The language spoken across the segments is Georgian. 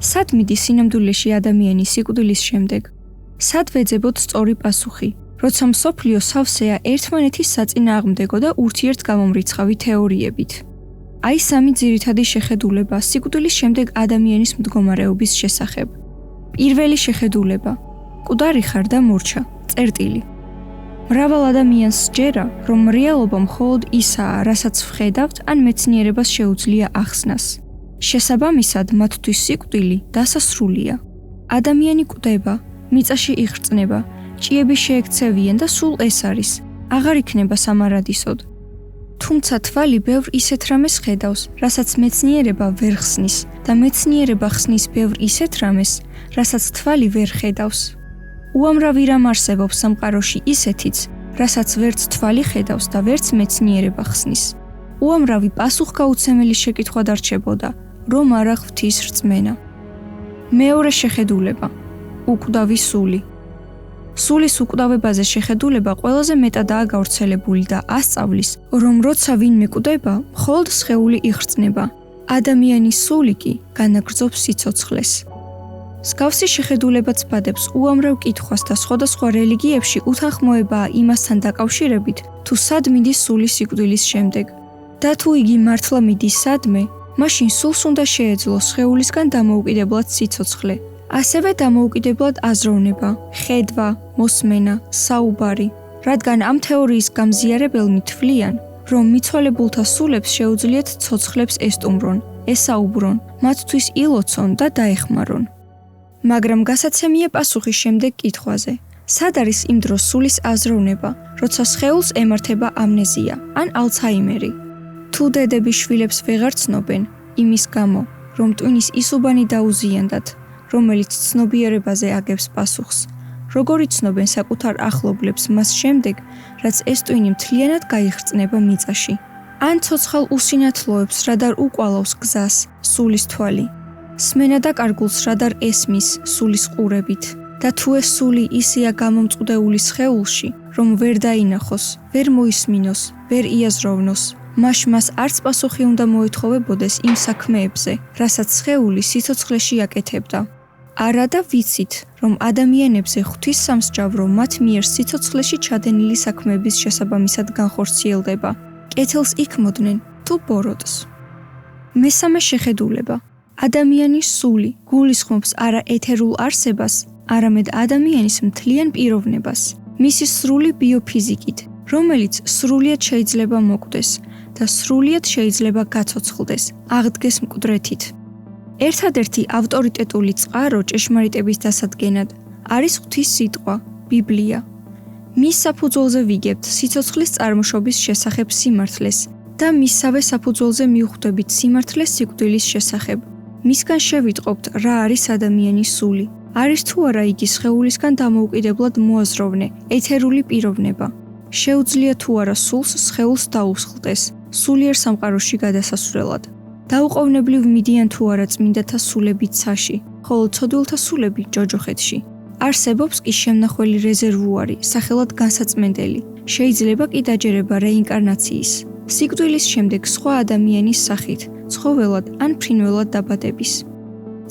სად მიდის სინამდვილეში ადამიანი სიკვდილის შემდეგ? სად ვეძებოთ სწორი პასუხი? როცა მსოფლიო სავსეა ერთმანეთის საწინააღმდეგო და ურთიერთგამომრიცხავი თეორიებით. აი სამი ძირითადი შეხედულება სიკვდილის შემდეგ ადამიანის მდგომარეობის შესახებ. პირველი შეხედულება. მკვდარი ხარ და მორჩა. წერტილი. მრავალ ადამიანს სჯერა, რომ რეალობა მხოლოდ ისაა, რასაც ვხედავთ, ან მეცნიერებას შეუძლია ახსნას. შესაბამისად, მათთვის სიკვდილი დასასრულია. ადამიანი კვდება, მიწაში იხრწნება, ჭიები შეექცევიან და სულ ეს არის. აღარ იქნება სამარადისოდ. თუმცა თვალი ბევრ ისეთ რამეს ხედავს, რასაც მეცნიერება ვერ ხსნის და მეცნიერება ხსნის ბევრ ისეთ რამეს, რასაც თვალი ვერ ხედავს. უამრავი რამ არსებობს სამყაროში ისეთიც, რასაც ვერც თვალი ხედავს და ვერც მეცნიერება ხსნის. უამრავი პასუხგაუცემელი შეკითხვა დარჩებოდა, რომ არა ღვთის რწმენა. მეორე შეხედულება. უკვდავი სული. სულის უკვდავებაზე შეხედულება ყველაზე მეტადაა გავრცელებული და ასწავლის, რომ როცა ვინმე კვდება, მხოლოდ სხეული იხრწნება. ადამიანის სული კი განაგრძობს სიცოცხლეს. მსგავსი შეხედულებაც ბადებს უამრავ კითხვას და სხვადასხვა რელიგიებში უთანხმოებაა იმასთან დაკავშირებით, თუ სად მიდის სული სიკვდილის შემდეგ. და თუ იგი მართლა მიდის სადმე, მაშინ სულს უნდა შეეძლო სხეულისგან დამოუკიდებლად სიცოცხლე. ასევე დამოუკიდებლად აზროვნება, ხედვა, მოსმენა, საუბარი, რადგან ამ თეორიის გამზიარებელნი თვლიან, რომ მიცვალებულთა სულებს შეუძლიათ ცოცხლებს ესტუმრონ, ესაუბრონ, მათთვის ილოცონ და დაეხმარონ. მაგრამ გასაცემია პასუხი შემდეგ კითხვაზე. სად არის იმ დროს სულის აზროვნება, როცა სხეულს ემართება ამნეზია ან ალცჰაიმერი? თუ დედები შვილებს ვეღარ ცნობენ, იმის გამო, რომ ტვინის ისუბანი დაუზიანდათ, რომელიც ცნობიერებაზე აგებს პასუხს, როგორ იცნობენ საკუთარ ახლობლებს მას შემდეგ, რაც ეს ტვინი მთლიანად გაიხრწნება მიწაში? ან ცოცხალ უსინათლოებს რადარ უკვალავს გზას, სულის თვალი? სმენა და კარგულს რადარ ესმის სულის ყურებით? და თუ ეს სული ისეა გამომწყვდეული სხეულში, რომ ვერ დაინახოს, ვერ მოისმინოს, ვერ იაზროვნოს, მას არც პასუხი უნდა მოეთხოვებოდეს იმ საქმეებზე, რასაც სხეული სიცოცხლეში აკეთებდა. არა და ვიცით, რომ ადამიანებზე ღვთის სამსჯავრო მათ მიერ სიცოცხლეში ჩადენილი საქმეების შესაბამისად განხორციელდება. კეთილს იქმოდნენ თუ ბოროტს. მესამე შეხედულება. ადამიანის სული გულისხმობს არა ეთერულ არსებას, არამედ ადამიანის მთლიან პიროვნებას, მისი სრული ბიოფიზიკით, რომელიც სრულიად შეიძლება მოკვდეს და სრულიად შეიძლება გაცოცხლდეს, აღდგეს მკვდრეთით. ერთადერთი ავტორიტეტული წყარო ჭეშმარიტების დასადგენად არის ღვთის სიტყვა, ბიბლია. მის საფუძველზე ვიგებთ სიცოცხლის წარმოშობის შესახებ სიმართლეს და მისსავე საფუძველზე მივხვდებით სიმართლეს სიკვდილის შესახებ. მისგან შევიტყობთ რა არის ადამიანის სული. არის თუ არა იგი სხეულისგან დამოუკიდებლად მოაზროვნე, ეთერული პიროვნება. შეუძლია თუ არა სულს სხეულს დაუსხლტეს, სულიერ სამყაროში გადასასვლელად. დაუყოვნებლივ მიდიან თუ არა წმინდათა სულები ცაში, ხოლო ცოდვილთა სულები ჯოჯოხეთში. არსებობს კი შემნახველი რეზერვუარი, სახელად განსაწმენდელი. შეიძლება კი დაჯერება რეინკარნაციის. სიკვდილის შემდეგ სხვა ადამიანის სახით, ცხოველად ან ფრინველად დაბადების.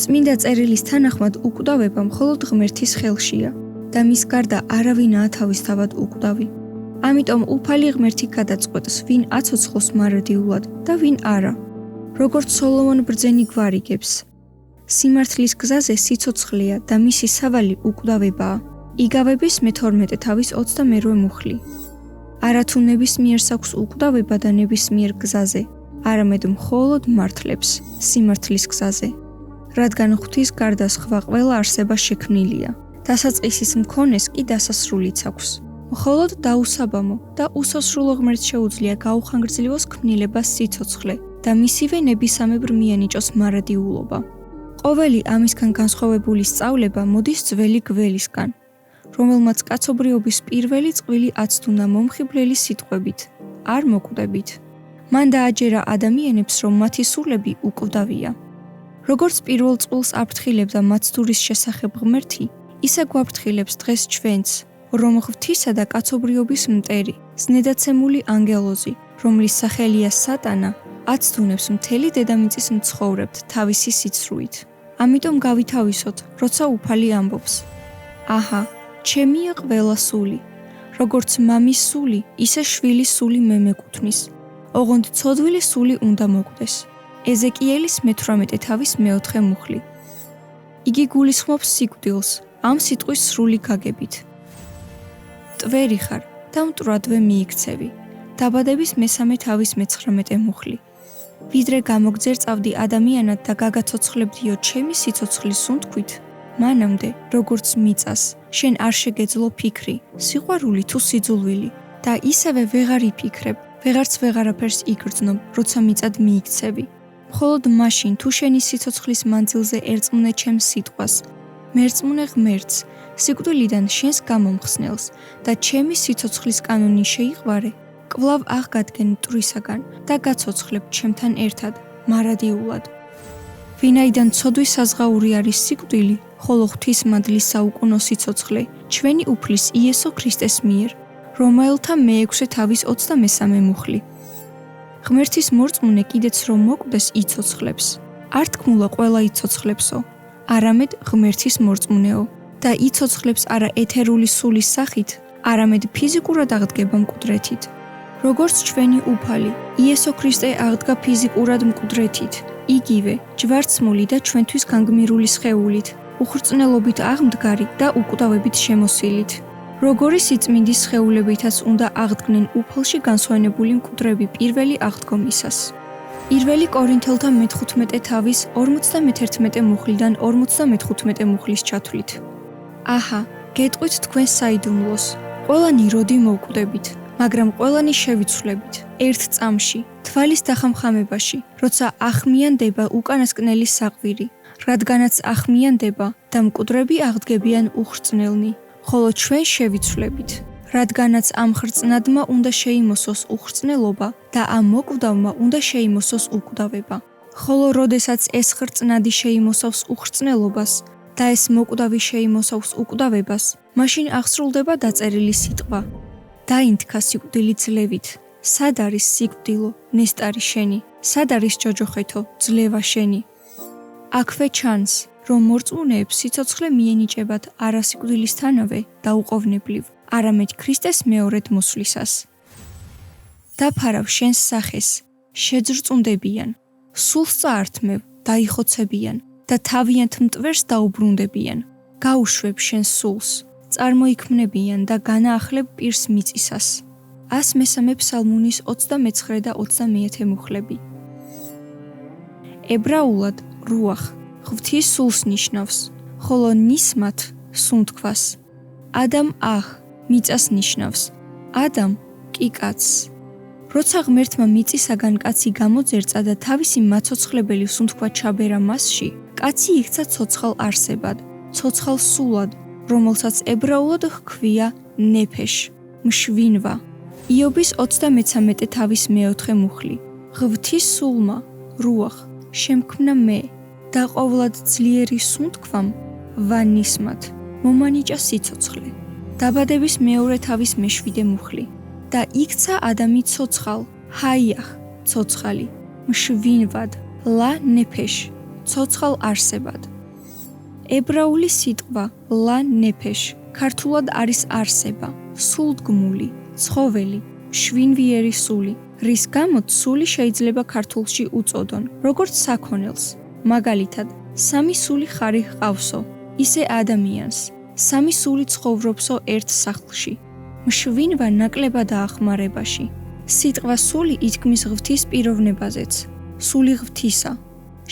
წმინდა წერილის თანახმად უკვდავება მხოლოდ ღმერთის ხელშია და მის გარდა არავინაა თავისთავად უკვდავი. ამიტომ უფალი ღმერთი გადაწყვეტს, ვინ აცოცხლოს მარადიულად და ვინ არა. როგორც სოლომონ ბრძენი გვარიგებს, სიმართლის გზაზე სიცოცხლეა და მისი სავალი უკვდავებაა. იგავების მე-12 თავის 28 მუხლი. არათუ ნებისმიერს აქვს უკვდავება და ნებისმიერ გზაზე, არამედ მხოლოდ მართლებს სიმართლის გზაზე. რადგან ღვთის გარდა სხვა ყველა არსება შექმნილია. დასაწყისის მქონეს კი დასასრულიც აქვს. მხოლოდ დაუსაბამო და უსასრულო ღმერთს შეუძლია გაუხანგრძლივოს ქმნილებას სიცოცხლე და მისივე ნებისამებრ მიენიჭოს მარადიულობა. ყოველი ამისგან განსხვავებული სწავლება მოდის ძველი გველისგან, რომელმაც კაცობრიობის პირველი წყვილი აცდუნა მომხიბვლელი სიტყვებით, არ მოკვდებით. მან დააჯერა ადამიანებს, რომ მათი სულები უკვდავია. როგორც პირველ წყვილს აფრთხილებდა მაცდურის შესახებ ღმერთი, ისე გვაფრთხილებს დღეს ჩვენც, რომ ღვთისა და კაცობრიობის მტერი, ზნედაცემული ანგელოზი, რომლის სახელია სატანა, აცდუნებს მთელი დედამიწის მცხოვრებთ თავისი სიცრუით. ამიტომ გავითავისოთ, როცა უფალი ამბობს: აჰა, ჩემია ყველა სული, როგორც მამის სული, ისე შვილის სული მე მეკუთვნის. ოღონდ ცოდვილი სული უნდა მოკვდეს. ეზეკიელის მე-18 თავის მე-4 მუხლი. იგი გულისხმობს სიკვდილს, ამ სიტყვის სრული გაგებით. ტვერი ხარ და მტვრადვე მიიქცევი. დაბადების მე-3 თავის მე-19 მუხლი. ვიდრე გამოგძერწავდი ადამიანად და გაგაცოცხლებდიო ჩემი სიცოცხლის სუნთქვით, მანამდე, როგორც მიწას, შენ არ შეგეძლო ფიქრი, სიყვარული თუ სიძულვილი და ისევე ვეღარ იფიქრებ, ვეღარც ვეღარაფერს იგრძნობ, როცა მიწად მიიქცევი. მხოლოდ მაშინ, თუ შენი სიცოცხლის მანძილზე ერწმუნე ჩემს სიტყვას, მერწმუნე ღმერთს, სიკვდილიდან შენს გამომხსნელს და ჩემი სიცოცხლის კანონი შეიყვარე, კვლავ აღგადგენ მტვრისაგან და გაცოცხლებ ჩემთან ერთად, მარადიულად. ვინაიდან ცოდვის საზღაური არის სიკვდილი, ხოლო ღვთისმადლის საუკუნო სიცოცხლე, ჩვენი უფლის იესო ქრისტეს მიერ, რომაელთა მე-6 თავის 23 მუხლი. ღმერთის მორწმუნე კიდეც რომ მოკვდეს იცოცხლებს. არ თქმულა ყველა იცოცხლებსო, არამედ ღმერთის მორწმუნეო და იცოცხლებს არა ეთერული სულის სახით, არამედ ფიზიკურად აღდგება მკვდრეთით. როგორც ჩვენი უფალი, იესო ქრისტე აღდგა ფიზიკურად მკვდრეთით, იგივე ჯვარცმული და ჩვენთვის განგმირული სხეულით, უხრწნელობით აღმდგარი და უკვდავებით შემოსილით. როგორი სიწმინდის სხეულებითაც უნდა აღდგნენ უფალში განსვენებული მკვდრები პირველი აღდგომისას. 1 კორინთელთა მე-15 თავის 51 მუხლიდან 55 მუხლის ჩათვლით. აჰა, გეტყვით თქვენ საიდუმლოს, ყველანი როდი მოვკვდებით, მაგრამ ყველანი შევიცვლებით, ერთ წამში, თვალის დახამხამებაში, როცა ახმიანდება უკანასკნელი საყვირი, რადგანაც ახმიანდება და მკვდრები აღდგებიან უხრწნელნი, ხოლო ჩვენ შევიცვლებით, რადგანაც ამ ხრწნადმა უნდა შეიმოსოს უხრწნელობა და ამ მოკვდავმა უნდა შეიმოსოს უკვდავება. ხოლო როდესაც ეს ხრწნადი შეიმოსავს უხრწნელობას და ეს მოკვდავი შეიმოსავს უკვდავებას, მაშინ აღსრულდება დაწერილი სიტყვა: დაინთქა სიკვდილი ძლევით. სად არის სიკვდილო, ნესტარი შენი? სად არის ჯოჯოხეთო, ძლევა შენი? აქვე ჩანს, რომ მორწმუნეებს სიცოცხლე მიენიჭებათ არა სიკვდილისთანავე და უყოვნებლივ, არამედ ქრისტეს მეორედ მოსვლისას. დაფარავ შენს სახეს, შეძრწუნდებიან, სულს წაართმევ, დაიხოცებიან და თავიანთ მტვერს დაუბრუნდებიან. გაუშვებ შენს სულს, წარმოიქმნებიან და განაახლებ პირს მიწისას. 103 ფსალმუნის 29 და 21 მუხლები. ებრაულად რუახ ღვთის სულს ნიშნავს, ხოლო ნისმათ სუნთქვას. ადამ ახ მიწას ნიშნავს, ადამ კი კაცს. როცა ღმერთმა მიწისაგან კაცი გამოძერწა და თავისი მაცოცხლებელი სუნთქვა ჩაბერა მასში, კაცი იქცა ცოცხალ არსებად, ცოცხალ სულად, რომელსაც ებრაულად ჰქვია ნეფეშ, მშვინვა. იობის 33 თავის მე-4 მუხლი. ღვთის სულმა, რუახ, შემქმნა მე და ყოვლად ძლიერი სუნთქვამ, ვანისმათ, მომანიჭა სიცოცხლე. დაბადების მეორე თავის მე-7 მუხლი. და იქცა ადამი ცოცხალ, ჰაიახ, ცოცხალი, მშვინვად, ლა ნეფეშ, ცოცხალ არსებად. ებრაული სიტყვა ლა ნეფეშ ქართულად არის არსება, სულდგმული, ცხოველი, მშვინვიერი სული, რის გამოც სული შეიძლება ქართულში უწოდონ, როგორც საქონელს. მაგალითად, სამი სული ხარი ჰყავსო, ისე ადამიანს, სამი სული ცხოვრობსო ერთ სახლში. მშვინვა ნაკლებად ახმარებაში. სიტყვა სული ითქმის ღვთის პიროვნებაზეც, სული ღვთისა.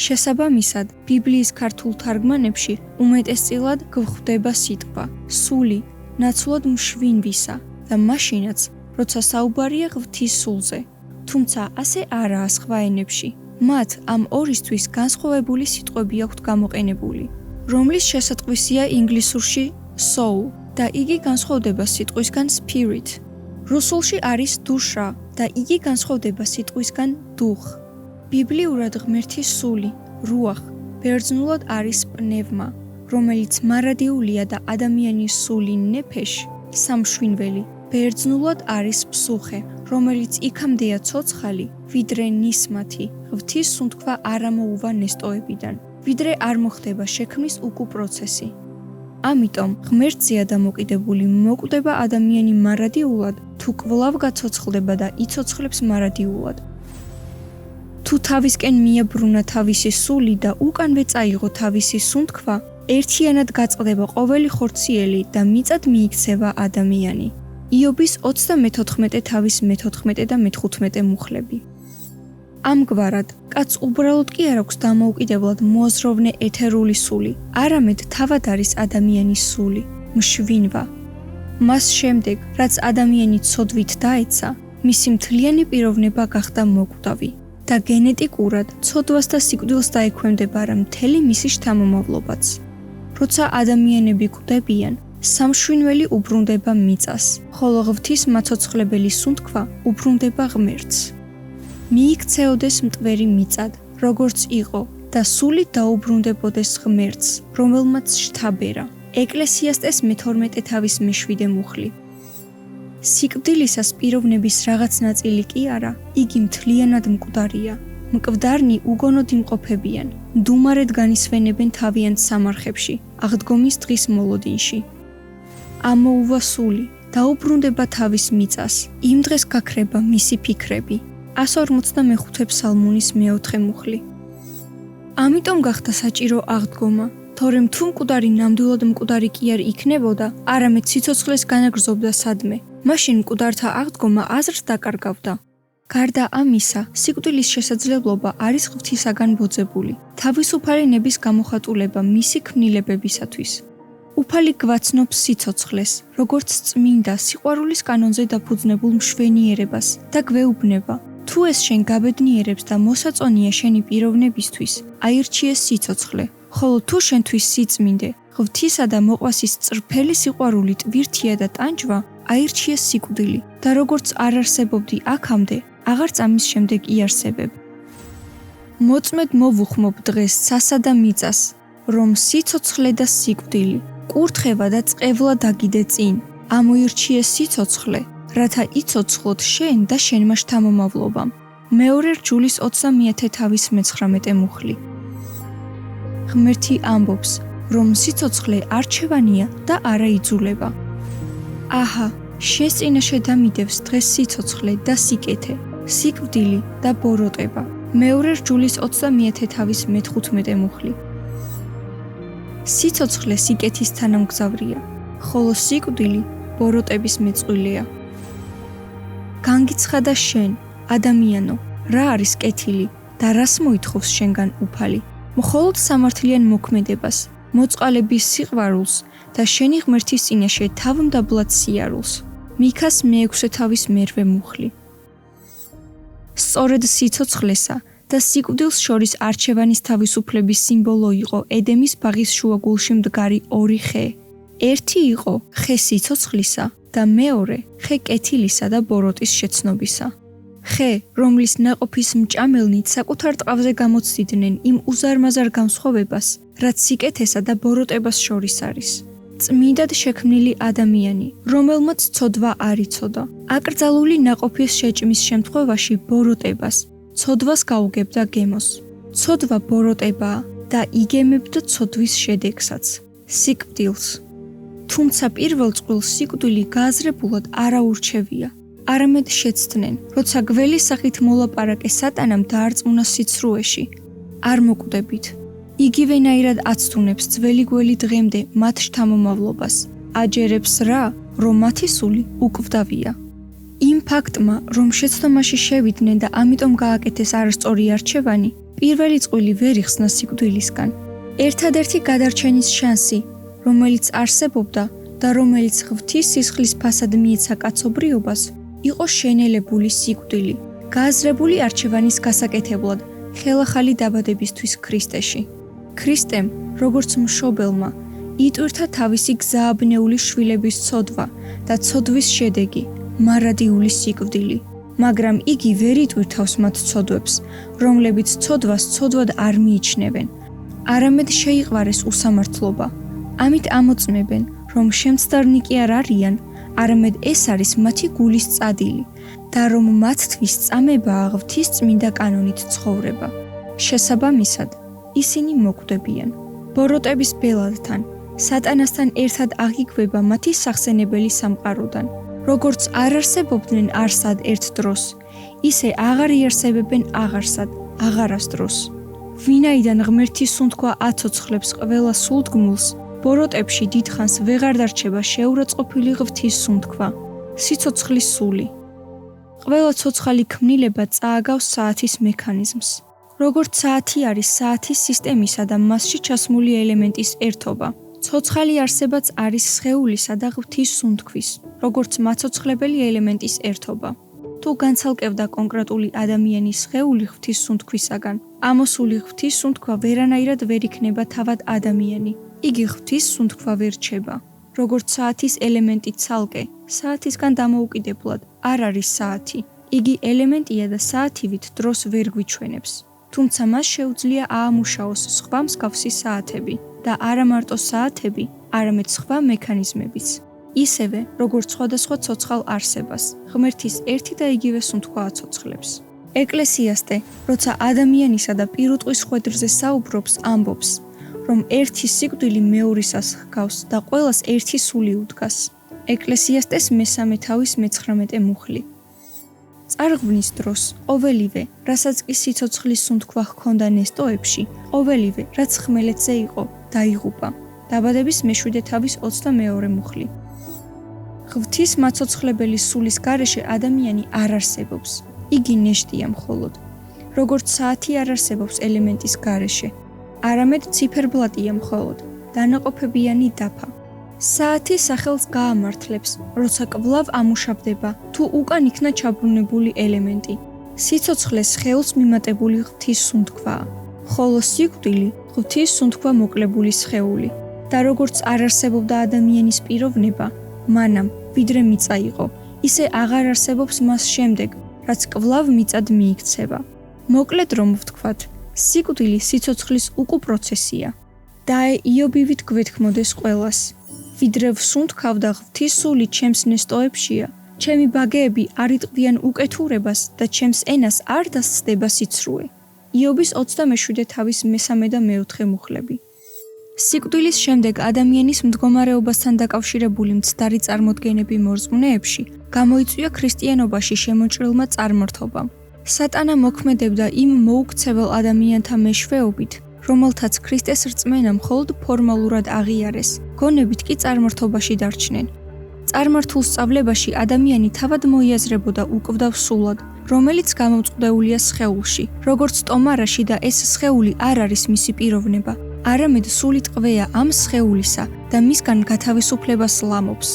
შესაბამისად, ბიბლიის ქართულ თარგმანებში უმეტესწილად გვხვდება სიტყვა სული, ნაცვლად მშვინვისა და მაშინაც, როცა საუბარია ღვთის სულზე. თუმცა ასე არაა სხვა ენებში. მათ ამ ორისთვის განსხვავებული სიტყვები აქვთ გამოყენებული, რომლის შესატყვისია ინგლისურში soul და იგი განსხვავდება სიტყვისგან spirit. რუსულში არის დუშა და იგი განსხვავდება სიტყვისგან დუხ. ბიბლიურად ღმერთის სული, რუახ, ბერძნულად არის პნევმა, რომელიც მარადიულია და ადამიანის სული ნეფეშ, სამშვინველი, ბერძნულად არის ფსუხე, რომელიც იქამდეა ცოცხალი, ვიდრე ნისმათი, ღვთის სუნთქვა არ ამოუვა ნესტოებიდან. ვიდრე არ მოხდება შექმნის უკუ პროცესი. ამიტომ ღმერთზეა დამოკიდებული მოკვდება ადამიანი მარადიულად, თუ კვლავ გაცოცხლდება და იცოცხლებს მარადიულად. თუ თავისკენ მიაბრუნა თავისი სული და უკანვე წაიღო თავისი სუნთქვა, ერთიანად გაწყდება ყოველი ხორციელი და მიწად მიიქცევა ადამიანი. იობის 34 თავის მე-14 და მე-15 მუხლები. ამგვარად, კაცს უბრალოდ კი არ აქვს დამოუკიდებლად მოაზროვნე ეთერული სული, არამედ თავად არის ადამიანის სული, მშვინვა. მას შემდეგ, რაც ადამიანი ცოდვით დაეცა, მისი მთლიანი პიროვნება გახდა მოკვდავი და გენეტიკურად ცოდვას და სიკვდილს დაექვემდებარა მთელი მისი შთამომავლობაც. როცა ადამიანები კვდებიან, სამშვინველი უბრუნდება მიწას, ხოლო ღვთის მაცოცხლებელი სუნთქვა უბრუნდება ღმერთს. მიიქცეოდეს მტვერი მიწად, როგორც იყო და სულით დაუბრუნდებოდეს ღმერთს, რომელმაც შთაბერა. ეკლესიასტეს მე-12 თავის მე-7 მუხლი. სიკვდილისას პიროვნების რაღაც ნაწილი კი არა, იგი მთლიანად მკვდარია. მკვდარნი უგონოდ იმყოფებიან, მდუმარედ განისვენებენ თავიანთ სამარხებში, აღდგომის დღის მოლოდინში. ამოუვა სული, დაუბრუნდება თავის მიწას, იმ დღეს გაქრება მისი ფიქრები. 145 ფსალმუნის მე-4 მუხლი. ამიტომ გახდა საჭირო აღდგომა, თორემ თუ მკვდარი ნამდვილად მკვდარი კი არ იქნებოდა, არამედ სიცოცხლეს განაგრძობდა სადმე, მაშინ მკვდართა აღდგომა აზრს დაკარგავდა. გარდა ამისა, სიკვდილის შესაძლებლობა არის ღვთისაგან ბოძებული, თავისუფალი ნების გამოხატულება მისი ქმნილებებისათვის. უფალი გვაცნობს სიცოცხლეს, როგორც წმინდა სიყვარულის კანონზე დაფუძნებულ მშვენიერებას და გვეუბნება, თუ ეს შენ გაბედნიერებს და მოსაწონია შენი პიროვნებისთვის, აირჩიეს სიცოცხლე, ხოლო თუ შენთვის სიწმინდე, ღვთისა და მოყვასის წრფელი სიყვარული ტვირთია და ტანჯვა, აირჩიეს სიკვდილი და როგორც არ არსებობდი აქამდე, აღარც ამის შემდეგ იარსებებ. მოწმედ მოვუხმობ დღეს სასა და მიწას, რომ სიცოცხლე და სიკვდილი, კურთხევა და წყევლა დაგიდე წინ, ამოირჩიეს სიცოცხლე, რათა იცოცხლოთ შენ და შენმა შთამომავლობამ. მეორე რჯულის 20 თავის მე-19 მუხლი. ღმერთი ამბობს, რომ სიცოცხლე არჩევანია და არა იძულება. აჰა, შენს წინაშე დამიდევს დღეს სიცოცხლე და სიკეთე, სიკვდილი და ბოროტება. მეორე რჯულის 20 თავის მე-15 მუხლი. სიცოცხლე სიკეთის თანამგზავრია, ხოლო სიკვდილი ბოროტების მეწყვილეა. განგიცხადა შენ, ადამიანო, რა არის კეთილი და რას მოითხოვს შენგან უფალი? მხოლოდ სამართლიან მოქმედებას, მოწყალების სიყვარულს და შენი ღმერთის წინაშე თავმდაბლად სიარულს. მიქას მე-6 თავის მე-8 მუხლი. სწორედ სიცოცხლესა და სიკვდილს შორის არჩევანის თავისუფლების სიმბოლო იყო ედემის ბაღის შუაგულში მდგარი ორი ხე. ერთი იყო ხე სიცოცხლისა და მეორე ხე კეთილისა და ბოროტის შეცნობისა. ხე, რომლის ნაყოფის მჭამელნით საკუთარ ტყავზე გამოცდიდნენ იმ უზარმაზარ განსხვავებას, რაც სიკეთესა და ბოროტებას შორის არის. წმინდად შექმნილი ადამიანი, რომელმაც ცოდვა არ იცოდა, აკრძალული ნაყოფის შეჭმის შემთხვევაში ბოროტებას, ცოდვას გაუგებდა გემოს. ცოდვა ბოროტებაა და იგემებდა ცოდვის შედეგსაც, სიკვდილს. თუმცა პირველ წყვილს სიკვდილი გააზრებულად არ აურჩევია, არამედ შეცდნენ, როცა გველის სახით მოლაპარაკე სატანამ დაარწმუნა სიცრუეში. არ მოკვდებით. იგივენაირად აცთუნებს ძველი გველი დღემდე მათ შთამომავლობას, აჯერებს რა, რომ მათი სული უკვდავია. იმ ფაქტმა, რომ შეცდომაში შევიდნენ და ამიტომ გააკეთეს არასწორი არჩევანი, პირველი წყვილი ვერ იხსნა სიკვდილისგან. ერთადერთი გადარჩენის შანსი, რომელიც არსებობდა და რომელიც ღვთის სისხლის ფასად მიეცა კაცობრიობას, იყო შენელებული სიკვდილი, გააზრებული არჩევანის გასაკეთებლად, ხელახალი დაბადებისთვის ქრისტეში. ქრისტემ, როგორც მშობელმა, იტვირთა თავისი გზააბნეული შვილების ცოდვა და ცოდვის შედეგი, მარადიული სიკვდილი, მაგრამ იგი ვერ იტვირთავს მათ ცოდვებს, რომლებიც ცოდვას ცოდვად არ მიიჩნევენ, არამედ შეიყვარეს უსამართლობა. ამით ამოწმებენ, რომ შემცდარნი კი არ არიან, არამედ ეს არის მათი გულის წადილი და რომ მათთვის წამებაა ღვთის წმინდა კანონით ცხოვრება. შესაბამისად, ისინი მოკვდებიან. ბოროტების ბელადთან, სატანასთან ერთად აღიქვება მათი სახსენებელი სამყაროდან. როგორც არ არსებობდნენ არსად ერთ დროს, ისე აღარ იარსებებენ აღარსად, აღარასდროს. ვინაიდან ღმერთი სუნთქვა აცოცხლებს ყველა სულდგმულს, ბოროტებში დიდხანს ვეღარ დარჩება შეურაცხყოფილი ღვთის სუნთქვა, სიცოცხლის სული. ყველა ცოცხალი ქმნილება წააგავს საათის მექანიზმს. როგორც საათი არის საათის სისტემისა და მასში ჩასმული ელემენტის ერთობა, ცოცხალი არსებაც არის სხეულისა და ღვთის სუნთქვის, როგორც მაცოცხლებელი ელემენტის ერთობა. თუ განცალკევდა კონკრეტული ადამიანის სხეული ღვთის სუნთქვისაგან, ამოსული ღვთის სუნთქვა ვერანაირად ვერ იქნება თავად ადამიანი. იგი ღვთის სუნთქვა ვერ რჩება. როგორც საათის ელემენტი ცალკე, საათისგან დამოუკიდებლად არ არის საათი. იგი ელემენტია და საათივით დროს ვერ გვიჩვენებს. თუმცა მას შეუძლია აამუშაოს სხვა მსგავსი საათები და არა მარტო საათები, არამედ სხვა მექანიზმებიც. ისევე, როგორც სხვადასხვა ცოცხალ არსებას, ღმერთის ერთი და იგივე სუნთქვა აცოცხლებს. ეკლესიასტე, როცა ადამიანისა და პირუტყვის ხვედრზე საუბრობს, ამბობს, რომ ერთი სიკვდილი მეორისას ჰგავს და ყველას ერთი სული უდგას. ეკლესიასტეს მესამე თავის 19 მუხლი. წარღვნის დროს ყოველივე, რასაც კი სიცოცხლის სუნთქვა ჰქონდა ნესტოებში, ყოველივე, რაც ხმელეთზე იყო, დაიღუპა. დაბადების მე-7 თავის 22 მუხლი. ღვთის მაცოცხლებელი სულის გარეშე ადამიანი არ არსებობს. იგი ნეშტია მხოლოდ. როგორც საათი არ არსებობს ელემენტის გარეშე, არამედ ციფერბლატია მხოლოდ, დანაყოფებიანი დაფა. საათი სახელს გაამართლებს, როცა კვლავ ამუშავდება, თუ უკან იქნა ჩაბრუნებული ელემენტი. სიცოცხლე სხეულს მიმატებული ღვთის სუნთქვაა, ხოლო სიკვდილი ღვთის სუნთქვა მოკლებული სხეული. და როგორც არ არსებობდა ადამიანის პიროვნება, მანამ, ვიდრე მიწა იყო, ისე აღარ არსებობს მას შემდეგ, რაც კვლავ მიწად მიიქცევა. მოკლედ რომ ვთქვათ, სიკვდილი სიცოცხლის უკუპროცესია. და იობივით გვეთქმოდეს ყველას. ვიდრე ვსუნთქავდა ღვთის სული ჩემს ნესტოებშია, ჩემი ბაგეები არ იტყვიან უკეთურებას და ჩემს ენას არ დასცდება სიცრუე. იობის 27 თავის მე-3 და მე-4 მუხლები. სიკვდილის შემდეგ ადამიანის მდგომარეობასთან დაკავშირებული მცდარი წარმოდგენები მორწმუნეებში გამოიწვია ქრისტიანობაში შემოჭრილმა წარმართობამ. სატანა მოქმედებდა იმ მოუქცეველ ადამიანთა მეშვეობით, რომელთაც ქრისტეს რწმენა მხოლოდ ფორმალურად აღიარეს, გონებით კი წარმართობაში დარჩნენ. წარმართულ სწავლებაში ადამიანი თავად მოიაზრებოდა უკვდავ სულად, რომელიც გამომწყდეულია სხეულში, როგორც ტომარაში და ეს სხეული არ არის მისი პიროვნება, არამედ სული ტყვეა ამ სხეულისა და მისგან გათავისუფლებას ლამობს.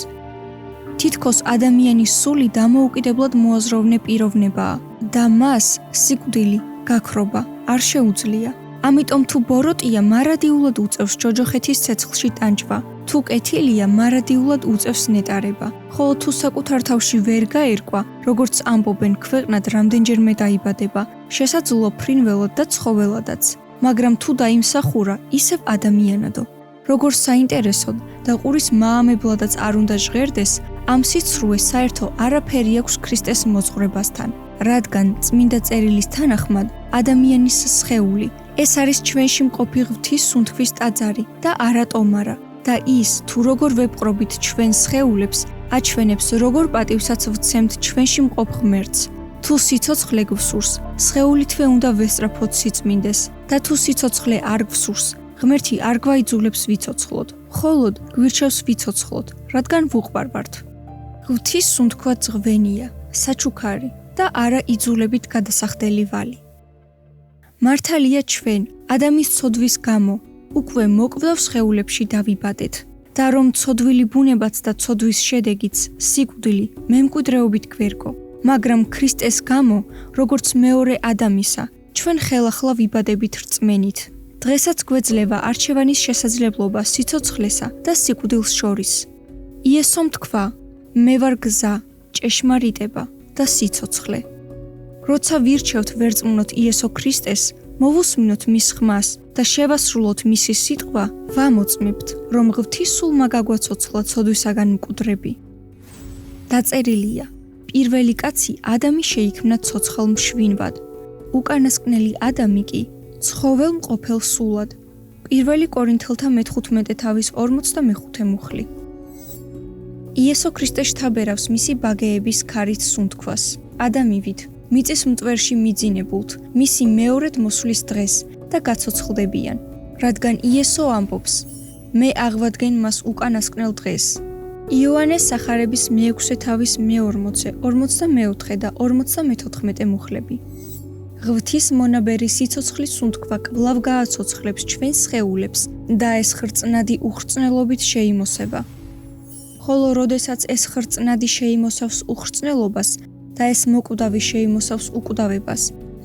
თითქოს ადამიანის სული დამოუკიდებლად მოაზროვნე პიროვნებაა და მას სიკვდილი, გაქრობა არ შეუძლია. ამიტომ თუ ბოროტია, მარადიულად უწევს ჯოჯოხეთის ცეცხლში ტანჯვა, თუ კეთილია, მარადიულად უწევს ნეტარება, ხოლო თუ საკუთარ თავში ვერ გაერკვა, როგორც ამბობენ, ქვეყნად რამდენჯერმე დაიბადება, შესაძლოა ფრინველად და ცხოველადაც, მაგრამ თუ დაიმსახურა, ისევ ადამიანადო. როგორც საინტერესოდ და ყურის მაამებლადაც არ უნდა ჟღერდეს, ამ სიცრუეს საერთო არაფერი აქვს ქრისტეს მოძღვრებასთან, რადგან წმინდა წერილის თანახმად ადამიანის სხეული ეს არის ჩვენში მყოფი ღვთის სუნთქვის ტაძარი და არა ტომარა და ის თუ როგორ ვეპყრობით ჩვენ სხეულებს, აჩვენებს როგორ პატივსაც ვცემთ ჩვენში მყოფ ღმერთს. თუ სიცოცხლე გვსურს, სხეულითვე უნდა ვესწრაფოთ სიწმინდეს და თუ სიცოცხლე არ გვსურს, ღმერთი არ გვაიძულებს ვიცოცხლოთ, მხოლოდ გვირჩევს ვიცოცხლოთ, რადგან ვუყვარვართ. ღვთის სუნთქვა ძღვენია, საჩუქარი და არა იძულებით გადასახდელი ვალი. მართალია ჩვენ, ადამიანის ცოდვის გამო, უკვე მოკვდავ სხეულებში დავიბადეთ და რომ ცოდვილი ბუნებაც და ცოდვის შედეგიც, სიკვდილი, მემკვიდრეობით გვერგო, მაგრამ ქრისტეს გამო, როგორც მეორე ადამიანისა, ჩვენ ხელახლა ვიბადებით რწმენით. დღესაც გვეძლევა არჩევანის შესაძლებლობა სიცოცხლესა და სიკვდილს შორის. იესომ თქვა, მე ვარ გზა, ჭეშმარიტება და სიცოცხლე. როცა ვირჩევთ ვერწმუნოთ იესო ქრისტეს, მოვუსმინოთ მის ხმას და შევასრულოთ მისი სიტყვა, ვამოწმებთ, რომ ღვთის სულმა გაგვაცოცხლა ცოდვისაგან მკვდრები. დაწერილია, პირველი კაცი ადამი შეიქმნა ცოცხალ მშვინვად, უკანასკნელი ადამი კი ცხოველ მყოფელ სულად. 1 კორინთელთა მე-15:45 მუხლი. იესო ქრისტე შთაბერავს მისი ბაგეების ქარით სუნთქვას. ადამიანივით, მიწის მტვერში მიძინებულთ, მისი მეორედ მოსვლის დღეს და გაცოცხლდებიან, რადგან იესო ამბობს: მე აღვადგენ მას უკანასკნელ დღეს. იოანეს სახარების მე-6 თავის მე-40, 44 და 54 მუხლები. ღვთის მონაბერი სიცოცხლის სუნთქვა კვლავ გააცოცხლებს ჩვენს სხეულებს და ეს ხრწნადი უხრწნელობით შეიმოსება. ხოლო როდესაც ეს ხრწნადი შეიმოსავს უხრწნელობას და ეს მოკვდავი შეიმოსავს უკვდავებას,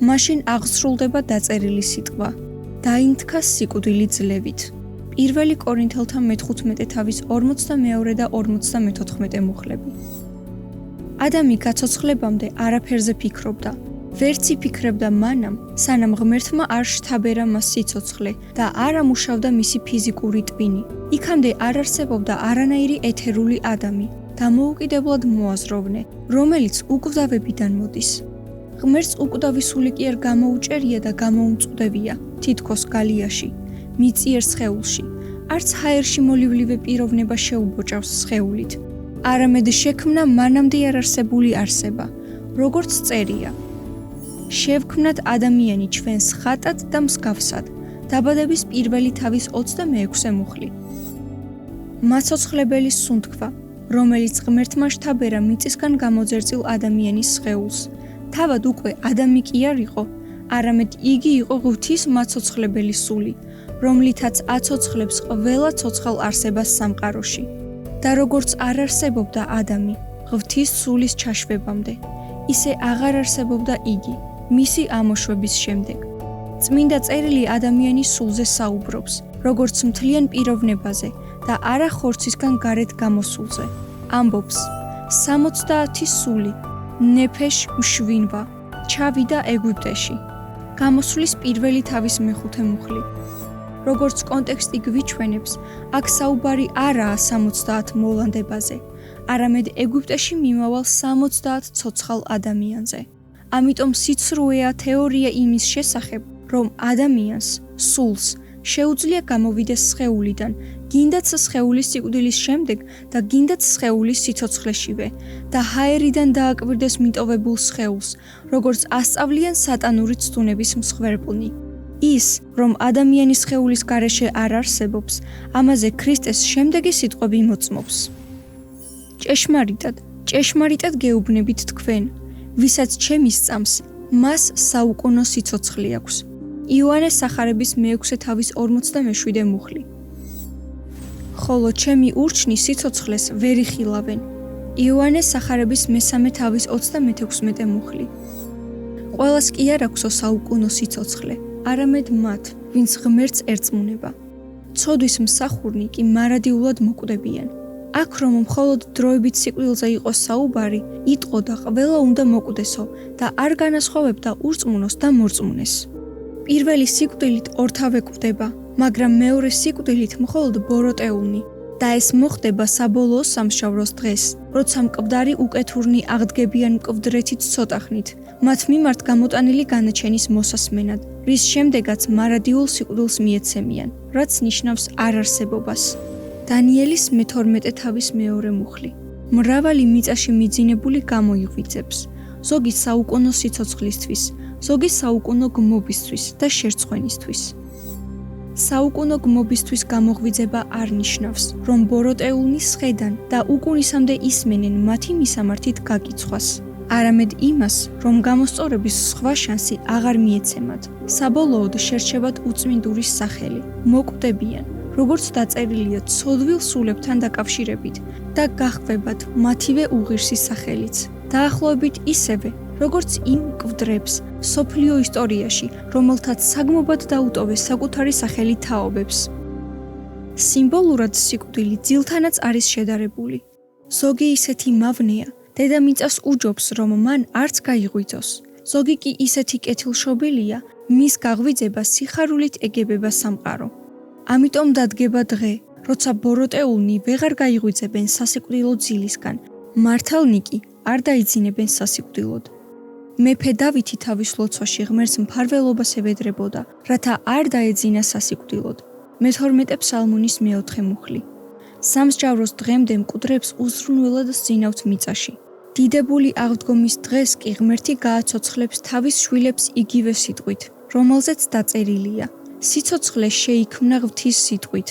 მაშინ აღსრულდება დაწერილი სიტყვა: დაინთქა სიკვდილი ძლევით. 1 კორინთელთა მე-15 თავის 42 და 54 მუხლები. ადამი გაცოცხლებამდე არაფერზე ფიქრობდა. ვერც იფიქრებდა მანამ, სანამ ღმერთმა არ შთაბერა მას სიცოცხლე და არ ამუშავდა მისი ფიზიკური ტვინი. იქამდე არ არსებობდა არანაირი ეთერული ადამი, დამოუკიდებლად მოაზროვნე, რომელიც უკვდავებიდან მოდის. ღმერთს უკვდავისული კი არ გამოუჭერია და გამოუმწვდებია, თითქოს გალიაში, მიწიერ სხეულში, არც ჰაერში მოლივლივე პიროვნება შეუბოჭავს სხეულით. არამედ შექმნა მანამდე არ არსებული არსება, როგორც წერია: შევქმნათ ადამიანი ჩვენს ხატად და მსგავსად. დაბადების 1 თავის 26 მუხლი. მაცოცხლებელი სუნთქვა, რომელიც ღმერთმა შთაბერა მიწისგან გამოძერწილ ადამიანის სხეულს. თავად უკვე ადამი კი არ იყო, არამედ იგი იყო ღვთის მაცოცხლებელი სული, რომლითაც აცოცხლებს ყველა ცოცხალ არსებას სამყაროში. და როგორც არ არსებობდა ადამი ღვთის სულის ჩაშვებამდე, ისე აღარ არსებობდა იგი მისი ამოშვების შემდეგ. წმინდა წერილი ადამიანის სულზე საუბრობს, როგორც მთლიან პიროვნებაზე და არა ხორცისგან გარეთ გამოსულზე. ამბობს: 70 სული, ნეფეშ მშვინვა, ჩავიდა ეგვიპტეში. გამოსვლის 1 თავის მე-5 მუხლი. როგორც კონტექსტი გვიჩვენებს, აქ საუბარი არაა 70 მოლანდებაზე, არამედ ეგვიპტეში მიმავალ 70 ცოცხალ ადამიანზე. ამიტომ სიცრუეა თეორია იმის შესახებ, რომ ადამიანს, სულს, შეუძლია გამოვიდეს სხეულიდან, გინდაც სხეულის სიკვდილის შემდეგ და გინდაც სხეულის სიცოცხლეშივე და ჰაერიდან დააკვირდეს მიტოვებულ სხეულს, როგორც ასწავლიან სატანური ცდუნების მსხვერპლნი. ის, რომ ადამიანის სხეულის გარეშე არ არსებობს, ამაზე ქრისტეს შემდეგი სიტყვები მოწმობს: ჭეშმარიტად გეუბნებით თქვენ, ვისაც ჩემი სწამს, მას საუკუნო სიცოცხლე აქვს. იოანეს სახარების მე-6 თავის 47 მუხლი. ხოლო ჩემი ურჩნი სიცოცხლეს ვერ იხილავენ. იოანეს სახარების მე-3 თავის 36 მუხლი. ყველას კი არ აქვსო საუკუნო სიცოცხლე, არამედ მათ, ვინც ღმერთს ერწმუნება. ცოდვის მსახურნი კი მარადიულად მოკვდებიან. აქ რომ მხოლოდ დროებით სიკვდილზე იყო საუბარი, იტყო და ყველა უნდა მოკვდესო და არ განასხვავებდა ურწმუნოს და მორწმუნეს. პირველი სიკვდილით ორთავე კვდება, მაგრამ მეორე სიკვდილით მხოლოდ ბოროტეულნი და ეს მოხდება საბოლოო სამშაბლოს დღეს, როცა მკვდარი უკეთურნი აღდგებიან მკვდრეთით ცოტახნით, მათ მიმართ გამოტანილი განაჩენის მოსასმენად, რის შემდეგაც მარადიულ სიკვდილს მიეცემიან, რაც ნიშნავს არარსებობას. დანიელის მე-12 თავის მეორე მუხლი. მრავალი მიწაში მიძინებული გამოიღვიძებს, ზოგი საუკუნო სიცოცხლისთვის, ზოგი საუკუნო გმობისთვის და შერცხვენისთვის. საუკუნო გმობისთვის გამოღვიძება არ ნიშნავს, რომ ბოროტეულნი სხედან და უკუნისამდე ისმენენ მათი მისამართით გაკიცხვას, არამედ იმას, რომ გამოსწორების სხვა შანსი აღარ მიეცემათ, საბოლოოდ შერჩებათ უწმინდურის სახელი, მოკვდებიან, როგორც დაწერილია ცოდვილ სულებთან დაკავშირებით და გახვდებათ მათივე უღირსი სახელიც. დაახლოებით ისევე, როგორც იმ მკვდრებს სოფლიო ისტორიაში, რომელთაც საგმობად დაუტოვეს საკუთარი სახელი თაობებს. სიმბოლურად სიკვდილი ძილთანაც არის შედარებული. ზოგი ისეთი მავნეა, დედამიწას უჯობს, რომ მან არც გაიღვიძოს. ზოგი კი ისეთი კეთილშობილია, მის გაღვიძება სიხარულით ეგებება სამყარო. ამიტომ დადგება დღე, როცა ბოროტეულნი ვეღარ გაიღვიძებენ სასიკვდილო ძილისგან, მართალნი კი არ დაიძინებენ სასიკვდილოდ. მეფე დავითი თავის ლოცვაში ღმერთს მფარველობას ევედრებოდა, რათა არ დაეძინა სასიკვდილოდ. მე-12 ფსალმუნის მე-4 მუხლი. სამსჯავროს დღემდე მკვდრებს უზრუნველად სძინავთ მიწაში. დიდებული აღდგომის დღეს კი ღმერთი გააცოცხლებს თავის შვილებს იგივე სიტყვით, რომელზეც დაწერილია: სიცოცხლე შეიქმნა ღვთის სიტყვით.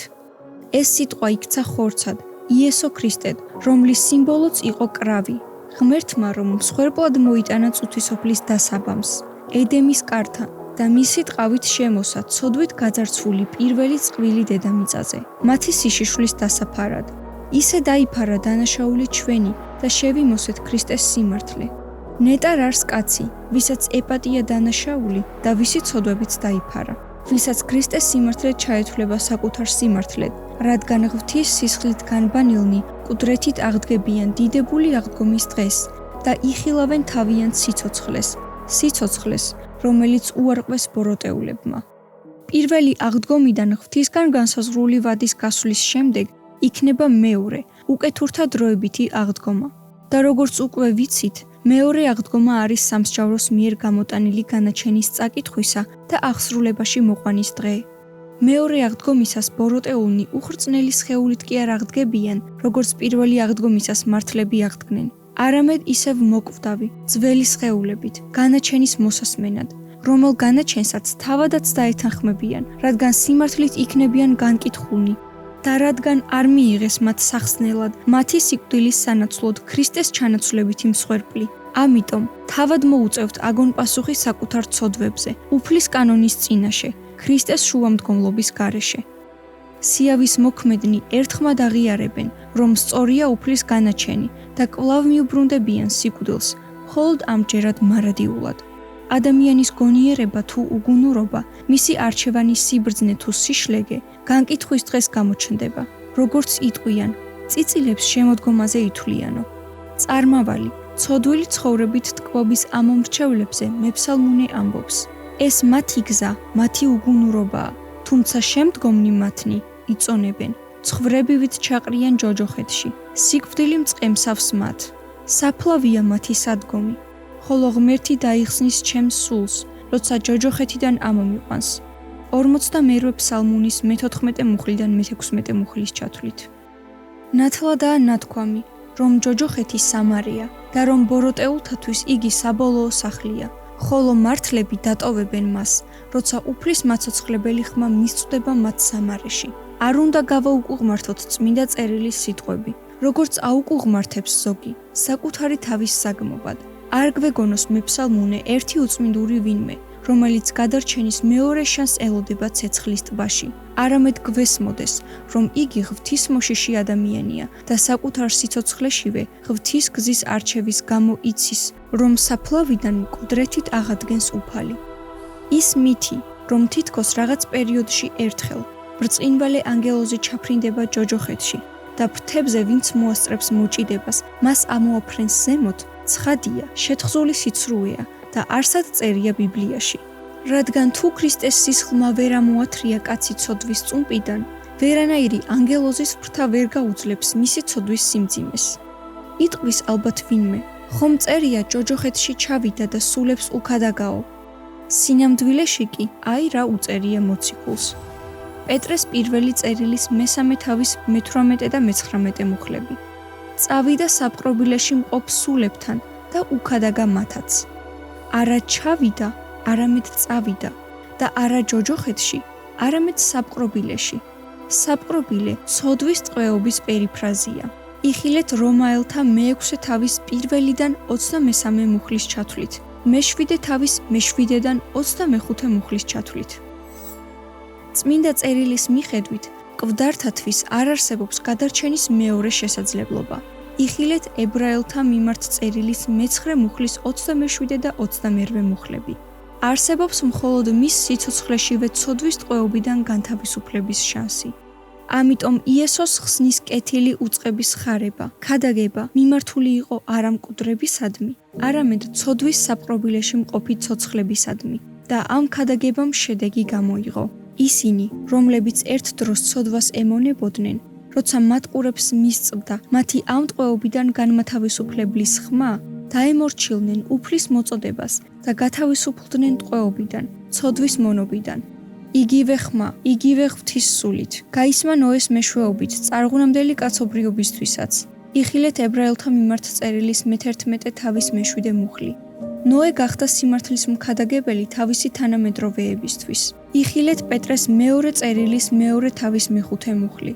ეს სიტყვა იქცა ხორცად, იესო ქრისტედ, რომლის სიმბოლოც იყო კრავი. ღმერთმა რომ მსხვერპლად მოიტანა წუთისოფლის დასაბამს, ედემის კართან და მისი ტყავით შემოსა ცოდვით გაძარცვული პირველი წყვილი დედამიწაზე, მათი სიშიშვლის დასაფარად. ისე დაიფარა დანაშაული ჩვენი და შევიმოსეთ ქრისტეს სიმართლე. ნეტარ არს კაცი, ვისაც ეპატია დანაშაული და ვისი ცოდვებიც დაიფარა, ვისაც ქრისტეს სიმართლე ჩაეთვლება საკუთარ სიმართლედ, რადგან ღვთის სისხლით განბანილნი მკვდრეთით აღდგებიან დიდებული აღდგომის დღეს და იხილავენ თავიანთ სიცოცხლეს, რომელიც უარყვეს ბოროტეულებმა. პირველი აღდგომიდან ღვთისგან განსაზღვრული ვადის გასვლის შემდეგ იქნება მეორე, უკეთურთა დროებითი აღდგომა. და როგორც უკვე ვიცით, მეორე აღდგომა არის სამსჯავროს მიერ გამოტანილი განაჩენის წაკითხვისა და აღსრულებაში მოყვანის დღე. მეორე აღდგომისას ბოროტეულნი უხრწნელი სხეულით კი არ აღდგებიან, როგორც პირველი აღდგომისას მართლები აღდგნენ, არამედ ისევ მოკვდავი, ძველი სხეულებით, განაჩენის მოსასმენად, რომელ განაჩენსაც თავადაც დაეთანხმებიან, რადგან სიმართლით იქნებიან განკითხულნი და რადგან არ მიიღეს მათ სახსნელად, მათი სიკვდილის სანაცვლოდ ქრისტეს ჩანაცვლებითი მსხვერპლი. ამიტომ თავად მოუწევთ აგონ პასუხი საკუთარ ცოდვებზე, უფლის კანონის წინაშე, ქრისტეს შუამდგომლობის გარეშე. სიავის მოქმედნი ერთხმად აღიარებენ, რომ სწორია უფლის განაჩენი და კვლავ მიუბრუნდებიან სიკვდილს, მხოლოდ ამჯერად მარადიულად. ადამიანის გონიერება თუ უგუნურობა, მისი არჩევანის სიბრძნე თუ სიშლეგე, განკითხვის დღეს გამოჩნდება, როგორც იტყვიან, წიწილებს შემოდგომაზე ითვლიანო. წარმავალი, ცოდვილი ცხოვრებით ტკბობის ამომრჩევლებზე მეფსალმუნე ამბობს: ეს მათი გზა, მათი უგუნურობაა, თუმცა შემდგომნი მათნი იწონებენ, ცხრებივით ჩაყრიან ჯოჯოხეთში, სიკვდილი მწყემსავს მათ. საფლავია მათი სადგომი, ხოლო ღმერთი დაიხსნის ჩემს სულს, როცა ჯოჯოხეთიდან ამომიყვანს. 42 ფსალმუნის მე-14 მუხლიდან მე-16 მუხლის ჩათვლით. ნათლადაა ნათქვამი, რომ ჯოჯოხეთი სამარია და რომ ბოროტეულთათვის იგი საბოლოო სახლია, ხოლო მართლები დატოვებენ მას, როცა უფლის მაცოცხლებელი ხმა მისწვდება მათ სამარეში. არ უნდა გავაუკუღმართოთ წმინდა წერილის სიტყვები, როგორც აუკუღმართებს ზოგი, საკუთარი თავის საგმობად. არ გვეგონოს მეფსალმუნე ერთი უწმინდური ვინმე, რომელიც გადარჩენის მეორე შანსს ელოდება ცეცხლის ტბაში. არამედ გვესმოდეს, რომ იგი ღვთისმოშიში ადამიანია და საკუთარ სიცოცხლეშივე ღვთის გზის არჩევის გამო იცის, რომ საფლავიდან მკვდრეთით აღადგენს უფალი. ის მითი, რომ თითქოს რაღაც პერიოდში ერთხელ ბრწყინვალე ანგელოზი ჩაფრინდება ჯოჯოხეთში და ფრთებზე ვინც მოასწრებს მოჭიდებას, მას ამოაფრენს ზემოთ, ცხადია, შეთხზული სიცრუეა და არსად წერია ბიბლიაში. რადგან თუ ქრისტეს სისხლმა ვერ ამოათრია კაცი ცოდვის წუმპიდან, ვერანაირი ანგელოზის ფრთა ვერ გაუძლებს მისი ცოდვის სიმძიმეს. იტყვის ალბათ ვინმე, ხომ წერია ჯოჯოხეთში ჩავიდა და სულებს უქადაგაო. სინამდვილეში კი აი რა უწერია მოციქულს. პეტრეს პირველი წერილის მესამე თავის მე-18 და მე-19 მუხლები. წავიდა საპყრობილეში მყოფ სულებთან და უქადაგა მათაც. არა ჩავიდა, არამედ წავიდა და არა ჯოჯოხეთში, არამედ საპყრობილეში. საპყრობილე ცოდვის ტყვეობის პერიფრაზია. იხილეთ რომაელთა მე-6 თავის პირველიდან 23 მუხლის ჩათვლით, მე-7 თავის მე-7-დან 25 მუხლის ჩათვლით. წმინდა წერილის მიხედვით, მკვდართათვის არ არსებობს გადარჩენის მეორე შესაძლებლობა. იხილეთ ებრაელთა მიმართ წერილის მე-9 მუხლის 27 და 22 მუხლები. არსებობს მხოლოდ მის სიცოცხლეშივე ცოდვის ტყვეობიდან განთავისუფლების შანსი. ამიტომ იესოს ხსნის კეთილი უწყების ხარება, ქადაგება მიმართული იყო არა მკვდრებისადმი, არამედ ცოდვის საპყრობილეში მყოფი ცოცხლებისადმი და ამ ქადაგებამ შედეგი გამოიღო. ისინი, რომლებიც ერთ დროს ცოდვას ემონებოდნენ, როცა მათ ყურებს მისწვდა მათი ამ ტყვეობიდან განმათავისუფლებლის ხმა, დაემორჩილნენ უფლის მოწოდებას და გათავისუფლდნენ ტყვეობიდან, ცოდვის მონობიდან. იგივე ხმა, იგივე ღვთის სულით, გაისმა ნოეს მეშვეობით წარღუნამდელი კაცობრიობისთვისაც. იხილეთ ებრაელთა მიმართ წერილის მე-11 თავის მე-7 მუხლი. ნოე გახდა სიმართლის მქადაგებელი თავისი თანამედროვეებისთვის. იხილეთ პეტრეს მეორე წერილის მეორე თავის მე-5 მუხლი.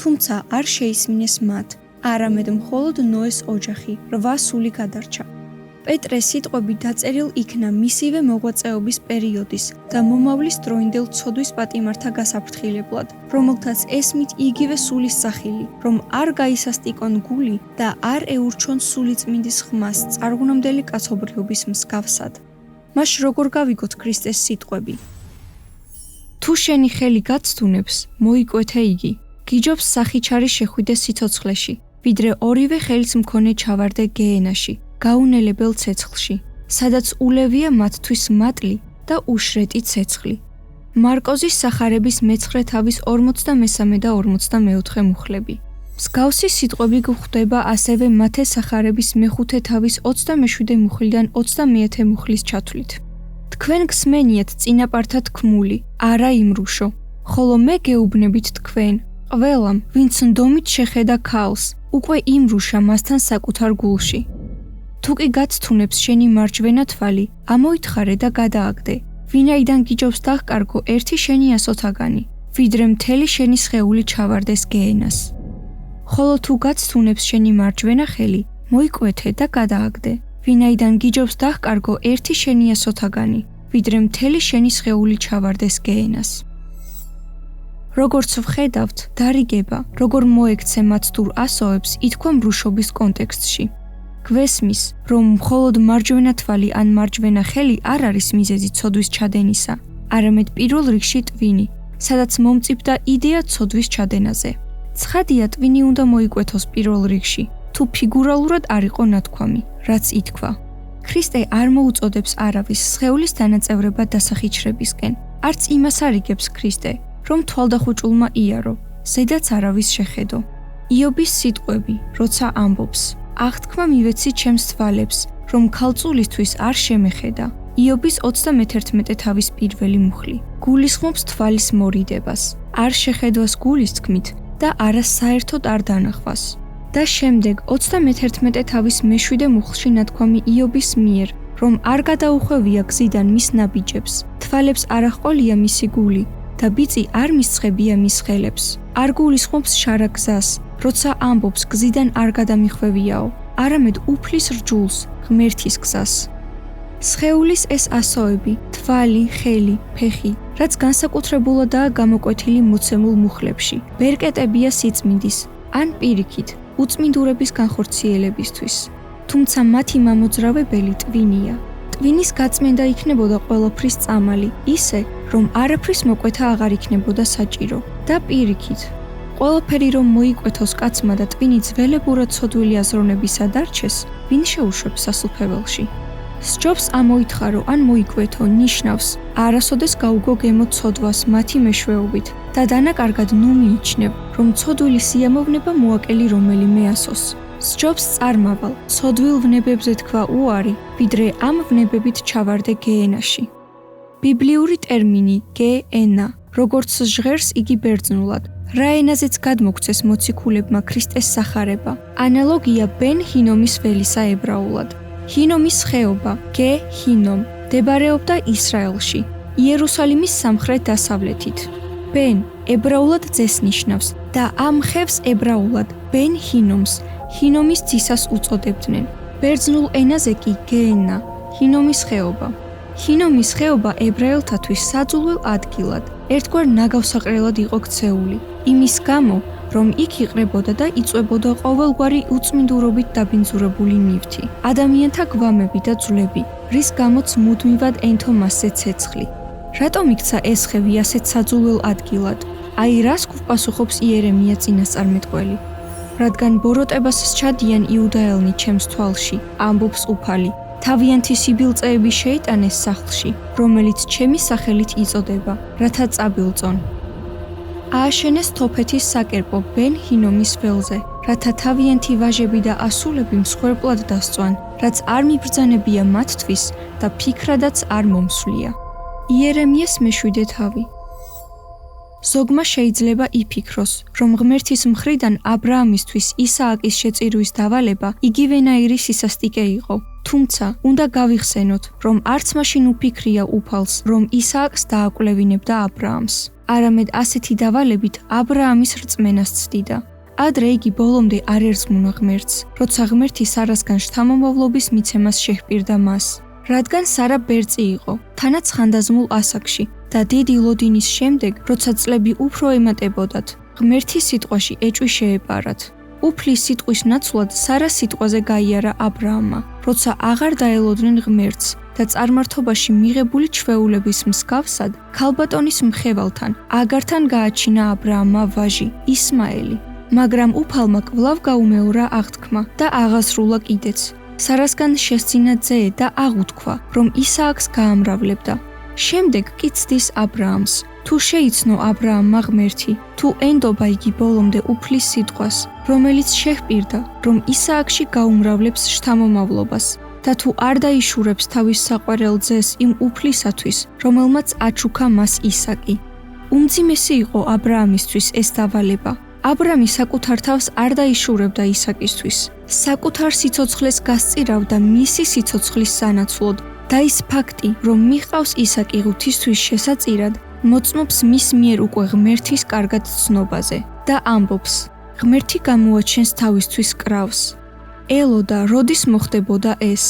თუმცა არ შეისმინეს მათ, არამედ მხოლოდ ნოეს ოჯახი 8 სული გადარჩა. პეტრეს სიტყვები დაწერილ იქნა მისივე მოღვაწეობის პერიოდის და მომავლის დროინდელ ცოდვის პატიმართა გასაფრთხილებლად, რომელთაც ესმით იგივე სულის სახილი, რომ არ გაისასტიკონ გული და არ ეურჩონ სულიწმინდის ხმას წარღუნამდელი კაცობრიობის მსგავსად. მას როგორ გავიგოთ ქრისტეს სიტყვები? თუ შენი ხელი გაცდუნებს, მოიკვეთე იგი. გიჯობს სახიჩარი შეხვიდე სიცოცხლეში, ვიდრე ორივე ხელის მქონე ჩავარდე გეენაში. გაუნელებელ ცეცხლში, სადაც ულევია მათთვის მატლი და უშრეტი ცეცხლი. მარკოზის სახარების მე-9 თავის 43 და 44 მუხლები. მსგავსი სიტყვები გვხვდება ასევე მათე სახარების მე-5 თავის 27 მუხლიდან 21 მუხლის ჩათვლით. თქვენ გსმენიათ წინაპართა თქმული, არა იმრუშო, ხოლო მე გეუბნებით თქვენ, ყველამ, ვინც ნდომით შეხედა ქალს, უკვე იმრუშა მასთან საკუთარ გულში. თუ კი გაცთუნებს შენი მარჯვენა თვალი, ამოითხარე და გადააგდე, ვინაიდან გიჯობს დაღკარგო ერთი შენი ასოთაგანი, ვიდრე მთელი შენი სხეული ჩავარდეს გეენას. ხოლო თუ გაცთუნებს შენი მარჯვენა ხელი, მოიკვეთე და გადააგდე, ვინაიდან გიჯობს დაღკარგო ერთი შენი ასოთაგანი, ვიდრე მთელი შენი სხეული ჩავარდეს გეენას. როგორც ვხედავთ, დარიგება, როგორ მოექცე მათ თურ ასოებს, ითქვა მრუშობის კონტექსტში. გვესმის, რომ მხოლოდ მარჯვენა თვალი ან მარჯვენა ხელი არ არის მიზეზი ცოდვის ჩადენისა, არამედ პირველ რიგში ტვინი, სადაც მომწიფდა იდეა ცოდვის ჩადენაზე. ცხადია ტვინი უნდა მოიკვეთოს პირველ რიგში, თუ ფიგურალურად არ იყო ნათქვამი, რაც ითქვა. ქრისტე არ მოუწოდებს არავის სხეულის დანაწევრებად დასახიჩრებისკენ, არც იმას არ იგებს ქრისტე, რომ თვალდახუჭულმა იარო, ზედაც არავის შეხედო. იობის სიტყვები, როცა ამბობს, აღთქმა მივეცი ჩემს თვალებს, რომ ქალწულისთვის არ შემეხედა. იობის 31 თავის პირველი მუხლი. გულისხმობს თვალის მორიდებას, არ შეხედვას გულის თქმით და არა საერთოდ არ დანახვას. და შემდეგ 31 თავის მე-7 მუხლში ნათქვამი იობის მიერ, რომ არ გადაუხვევია გზიდან მის ნაბიჯებს, თვალებს არ აღყოლია მისი გული და ბიწი არ მისცხებია მის ხელებს. არ გულისხმობს შარა გზას, როცა ამბობს გზიდან არ გადამიხვევიაო, არამედ უფლის რჯულს, ღმერთის გზას. სხეულის ეს ასოები, თვალი, ხელი, ფეხი, რაც განსაკუთრებულადაა გამოკვეთილი მოცემულ მუხლებში, ბერკეტებია სიწმინდის, ან პირიქით, უწმინდურების განხორციელებისთვის. თუმცა მათი მამოძრავებელი ტვინია. ტვინის გაწმენდა იქნებოდა ყველაფრის წამალი, ისე, რომ არაფრის მოკვეთა აღარ იქნებოდა საჭირო და პირიქით. ყველაფერი რომ მოიკვეთოს კაცმა და ტვინი ძველებურად ცოდვილი აზროვნებისა დარჩეს, ვინ შეუშვებს სასუფეველში. სჯობს ამოითხარო ან მოიკვეთო ნიშნავს, არასოდეს გაუგო გემო ცოდვას მათი მეშვეობით და დანაკარგად ნუ მიიჩნევ, რომ ცოდვილი სიამოვნება მოაკელი რომელიმე ასოს. სჯობს წარმავალ, ცოდვილ ვნებებზე თქვა უარი, ვიდრე ამ ვნებებით ჩავარდე გეენაში. ბიბლიური ტერმინი გეენა, როგორც ჟღერს იგი ბერძნულად, რა ენაზეც გადმოგცეს მოციქულებმა ქრისტეს სახარება, ანალოგია ბენ ჰინომის ველისა ებრაულად. ჰინომის ხეობა, გე-ჰინომ, მდებარეობდა ისრაელში, იერუსალიმის სამხრეთ-დასავლეთით. ბენ ებრაულად ძეს ნიშნავს და ამ ხევს ებრაულად ბენ ჰინომს, ჰინომის ძისას უწოდებდნენ. ბერძნულ ენაზე კი გეენა, ჰინომის ხეობა. ჰინომის ხეობა ებრაელთათვის საძულველ ადგილად, ერთგვარ ნაგავსაყრელად იყო ქცეული, იმის გამო, რომ იქ იყრებოდა და იწვებოდა ყოველგვარი უწმინდურობით დაბინძურებული ნივთი, ადამიანთა გვამები და ძვლები, რის გამოც მუდმივად ენთო მასზე ცეცხლი. რატომ იქცა ეს ხევი ასეთ საძულველ ადგილად? აი რას გვპასუხობს იერემია წინასწარმეტყველი? რადგან ბოროტებას სჩადიან იუდაელნი ჩემს თვალში, ამბობს უფალი, თავიანთი სიბილწეები შეიტანეს სახლში, რომელიც ჩემი სახელით იწოდება, რათა წაბილწონ. ააშენეს თოფეთის საკერპო ბენ ჰინომის ველზე, რათა თავიანთი ვაჟები და ასულები მსხვერპლად დასწვან, რაც არ მიბრძანებია მათთვის და ფიქრადაც არ მომსვლია. იერემიას მეშვიდე თავი. ზოგმა შეიძლება იფიქროს, რომ ღმერთის მხრიდან აბრაამისთვის ისააკის შეწირვის დავალება იგივენაირი სისასტიკე იყო. თუმცა, უნდა გავიხსენოთ, რომ არც მაშინ უფიქრია უფალს, რომ ისააკს დააკვლევინებდა აბრაამს. არამედ ასეთი დავალებით აბრაამის რწმენას ცდიდა. ადრე იგი ბოლომდე არ ერწმუნა ღმერთს, როცა ღმერთი სარასგან შთამომავლობის მიცემას შეჰპირდა მას. რადგან სარა ბერწი იყო, თანაც ხანდაზმულ ასაკში და დიდი ლოდინის შემდეგ, როცა წლები უფრო ემატებოდათ, ღმერთის სიტყვაში ეჭვი შეეპარათ. უფლის სიტყვის ნაცვლად სარა სიტყვაზე გაიარა აბრაამმა, როცა აღარ დაელოდნენ ღმერთს და წარმართობაში მიღებული ჩვეულების მსგავსად, ქალბატონის მხევალთან, აგართან გააჩინა აბრაამმა ვაჟი, ისმაელი. მაგრამ უფალმა კვლავ გაუმეორა აღთქმა და აღასრულა კიდეც. სარასგან შესძინა ძე და აღუთქვა, რომ ისააკს გაამრავლებდა. შემდეგ კი ცდის აბრაამს, თუ შეიცნო აბრაამმა ღმერთი, თუ ენდობა იგი ბოლომდე უფლის სიტყვას, რომელიც შეჰპირდა, რომ ისააკში გაუმრავლებს შთამომავლობას და თუ არ დაიშურებს თავის საყვარელ ძეს იმ უფლისათვის, რომელმაც აჩუქა მას ისაკი. უმძიმესი იყო აბრაამისთვის ეს დავალება. აბრამი საკუთარ თავს არ დაიშურებდა ისაკისთვის. საკუთარ სიცოცხლეს გასწირავდა მისი სიცოცხლის სანაცვლოდ და ის ფაქტი, რომ მიყავს ისაკი ღვთისთვის შესაწირად, მოწმობს მის მიერ უკვე ღმერთის კარგად ცნობაზე და ამბობს: ღმერთი გამოაჩენს თავისთვის კრავს. ელოდა, როდის მოხდებოდა ეს?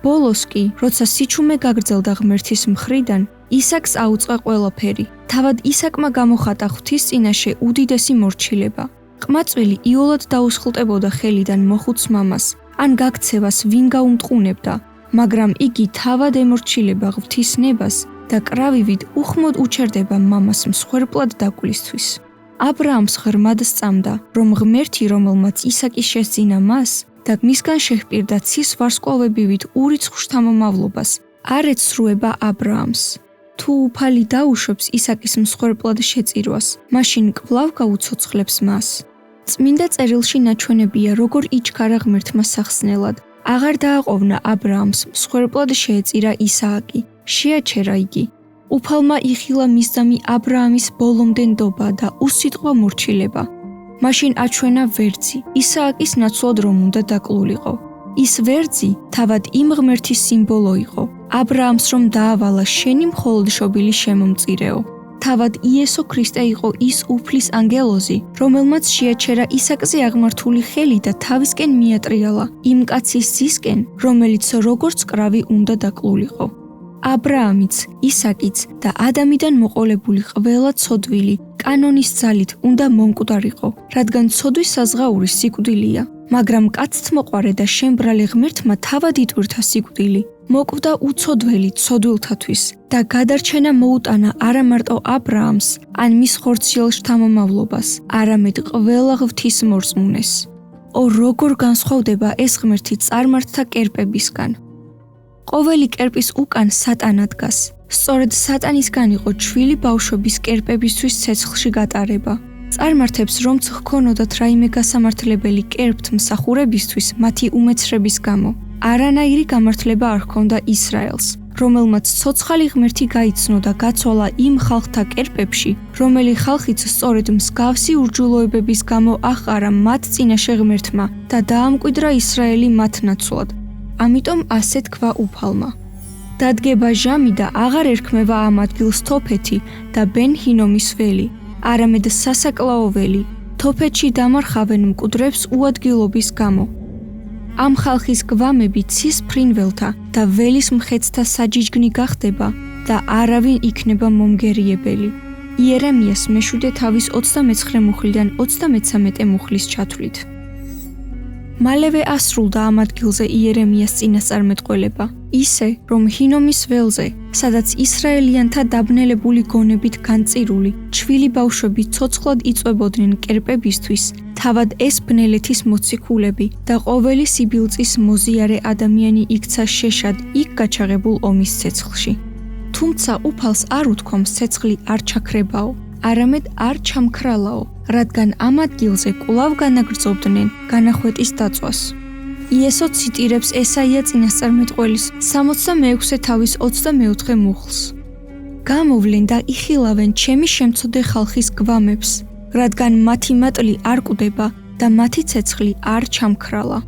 ბოლოს კი, როცა სიჩუმე გაგრძელდა ღმერთის მხრიდან, ისაკს აუწყა ყველაფერი. თავად ისაკმა გამოხატა ღვთის წინაშე უდიდესი მორჩილება. ყმაწვილი იოლად დაუსხლტებოდა ხელიდან მოხუც მამას, ან გაქცევას ვინ გაუმტყუნებდა, მაგრამ იგი თავად ემორჩილება ღვთის ნებას და კრავივით უხმოდ უჩერდება მამას მსხვერპლად დაკვლისთვის. აბრაამს ღრმად სწამდა, რომ ღმერთი, რომელმაც ისაკი შესძინა მას და მისგან შეჰპირდა ცის ვარსკვლავებივით ურიცხ შთამომავლობას, არ ეცრუება აბრაამს. თუ უფალი დაუშვებს ისაკის მსხვერპლად შეწირვას, მაშინ კვლავ გაუცოცხლებს მას. წმინდა წერილში ნაჩვენებია, როგორ იჩქარა ღმერთმა სახსნელად. აღარ დააყოვნა აბრაამს, მსხვერპლად შეეწირა ისააკი, შეაჩერა იგი. უფალმა იხილა მისდამი აბრაამის ბოლომდე ნდობა და უსიტყვა მორჩილება. მაშინ აჩვენა ვერძი, ისააკის ნაცვლად რომ უნდა დაკლულიყო. ის ვერძი თავად იმ ღმერთის სიმბოლო იყო, აბრაამს რომ დაავალა შენი მხოლოდ შობილი შემომწირეო. თავად იესო ქრისტე იყო ის უფლის ანგელოზი, რომელმაც შეაჩერა ისაკზე აღმართული ხელი და თავისკენ მიატრიალა იმ კაცის ძისკენ, რომელიც როგორც კრავი უნდა დაკლულიყო. აბრაამიც, ისაკიც და ადამიდან მოყოლებული ყველა ცოდვილი კანონის ძალით უნდა მომკვდარიყო, რადგან ცოდვის საზღაური სიკვდილია, მაგრამ კაცთმოყვარე და შემბრალე ღმერთმა თავად იტვირთა სიკვდილი. მოკვდა უცოდველი ცოდვილთათვის და გადარჩენა მოუტანა არა მარტო აბრაამს, ან მის ხორციელ შთამომავლობას, არამედ ყველა ღვთის მორწმუნეს. როგორ განსხვავდება ეს ღმერთი წარმართთა კერპებისგან. ყოველი კერპის უკან სატანა დგას. სწორედ სატანისგან იყო ჩვილი ბავშვების კერპებისთვის ცეცხლში გატარება. წარმართებს რომც ჰქონოდათ რაიმე გასამართლებელი კერპთ მსახურებისთვის მათი უმეცრების გამო. არანაირი გამართლება არ ჰქონდა ისრაელს, რომელმაც ცოცხალი ღმერთი გაიცნო და გაცვალა იმ ხალხთა კერპებში, რომელი ხალხიც სწორედ მსგავსი ურჯულოებების გამო აყარა მათ წინაშე ღმერთმა და დაამკვიდრა ისრაელი მათ ნაცვლად. ამიტომ ასე თქვა უფალმა. დადგება ჟამი და აღარ ერქმევა ამ ადგილს თოფეთი და ბენ ჰინომის ველი, არამედ სასაკლაო ველი, თოფეთში დამარხავენ მკვდრებს უადგილობის გამო. ამ ხალხის გვამები ცის ფრინველთა და ველის მხეცთა საჯიჯგნი გახდება და არავინ იქნება მომგერიებელი. იერემიას მეშვიდე თავის 29 მუხლიდან 33 მუხლის ჩათვლით. მალევე ასრულდა ამ ადგილზე იერემიას წინასწარმეტყველება, ისე, რომ ჰინომის ველზე, სადაც ისრაელიანთა დაბნელებული გონებით განწირული, ჩვილი ბავშვები ცოცხლად იწვებოდნენ კერპებისთვის, თავად ეს ბნელეთის მოციქულები და ყოველი სიბილწის მოზიარე ადამიანი იქცა შეშად იქ გაჩაღებულ ომის ცეცხლში. თუმცა უფალს არ უთქვამს ცეცხლი არ ჩაქრებაო, არამედ არ ჩამქრალაო, რადგან ამ ადგილზე კვლავ განაგრძობდნენ განახვეტის დაწვას. იესო ციტირებს ესაია წინასწარმეტყველის 66 თავის 24 მუხლს. გამოვლენ და იხილავენ ჩემი შემცოდე ხალხის გვამებს, რადგან მათი მატლი არ კვდება და მათი ცეცხლი არ ჩამქრალა.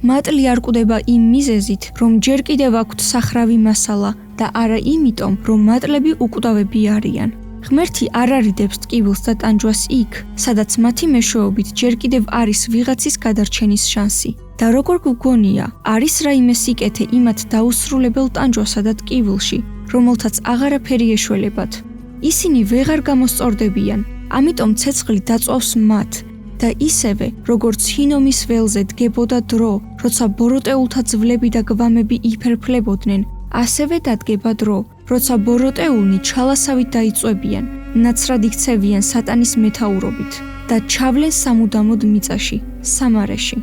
მატლი არ კვდება იმ მიზეზით, რომ ჯერ კიდევ აქვთ სახრავი მასალა და არა იმიტომ, რომ მატლები უკვდავები არიან. ღმერთი არ არიდებს ტკივილს და ტანჯვას იქ, სადაც მათი მეშვეობით ჯერ კიდევ არის ვიღაცის გადარჩენის შანსი. და როგორ გგონია, არის რაიმე სიკეთე იმათ დაუსრულებელ ტანჯვასა და ტკივილში, რომელთაც აღარაფერი ეშველებათ. ისინი ვეღარ გამოსწორდებიან, ამიტომ ცეცხლი დაწვავს მათ და ისევე, როგორც ჰინომის ველზე დგებოდა დრო, როცა ბოროტეულთა ძვლები და გვამები იფერფლებოდნენ, ასევე დადგება დრო, როცა ბოროტეულნი ჩალასავით დაიწვევიან, ნაცრად იქცევიან სატანის მეთაურობით და ჩავლენ სამუდამოდ მიწაში, სამარეში.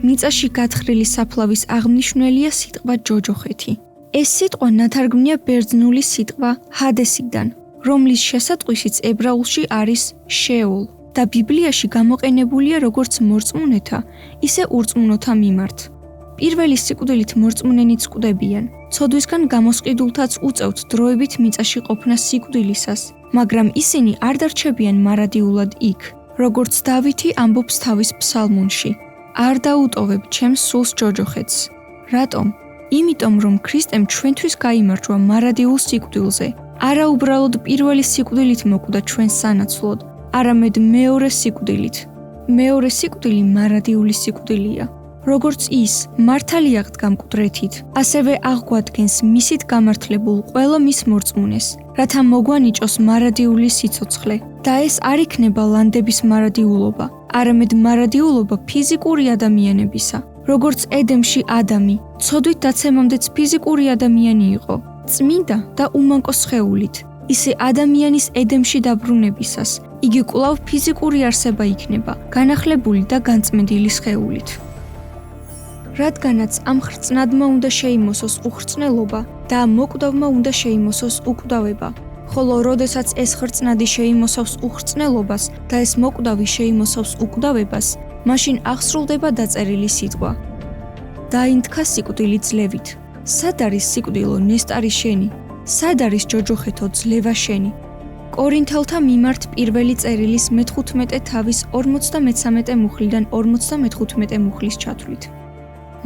მიწაში გათხრილი საფლავის აღმნიშვნელია სიტყვა ჯოჯოხეთი. ეს სიტყვა ნათარგმნია ბერძნული სიტყვა ჰადესიდან, რომლის შესატყვისიც ებრაულში არის შეოლ და ბიბლიაში გამოყენებულია როგორც მორწმუნეთა, ისე ურწმუნოთა მიმართ. პირველი სიკვდილით მორწმუნენიც კვდებიან, ცოდვისგან გამოსყიდულთაც უწევთ დროებით მიწაში ყოფნა სიკვდილისას, მაგრამ ისინი არ დარჩებიან მარადიულად იქ, როგორც დავითი ამბობს თავის ფსალმუნში. არ დაუტოვებ ჩემს სულს ჯოჯოხეთს. რატომ? იმიტომ რომ ქრისტემ ჩვენთვის გაიმარჯვა მარადიულ სიკვდილზე. არა უბრალოდ პირველი სიკვდილით მოკვდა ჩვენს სანაცვლოდ, არამედ მეორე სიკვდილით. მეორე სიკვდილი მარადიული სიკვდილია. როგორც ის მართალი აღდგა მკვდრეთით, ასევე აღგვადგენს მისით გამართლებულ ყველა მის მორწმუნეს, რათა მოგვანიჭოს მარადიული სიცოცხლე. და ეს არ იქნება ლანდების მარადიულობა, არამედ მარადიულობა ფიზიკური ადამიანებისა. როგორც ედემში ადამი, ცოდვით დაცემამდეც ფიზიკური ადამიანი იყო, წმინდა და უმანკო სხეულით, ისე ადამიანის ედემში დაბრუნებისას, იგი კვლავ ფიზიკური არსება იქნება, განახლებული და განწმენდილი სხეულით. რადგანაც ამ ხრწნადმა უნდა შეიმოსოს უხრწნელობა და ამ მოკვდავმა უნდა შეიმოსოს უკვდავება, ხოლო როდესაც ეს ხრწნადი შეიმოსავს უხრწნელობას და ეს მოკვდავი შეიმოსავს უკვდავებას, მაშინ აღსრულდება დაწერილი სიტყვა. დაინთქა სიკვდილი ძლევით. სად არის სიკვდილო ნესტარი შენი? სად არის ჯოჯოხეთო ძლევა შენი? კორინთელთა მიმართ პირველი წერილის მე-15 თავის 53 მუხლიდან 55 მუხლის ჩათვლით.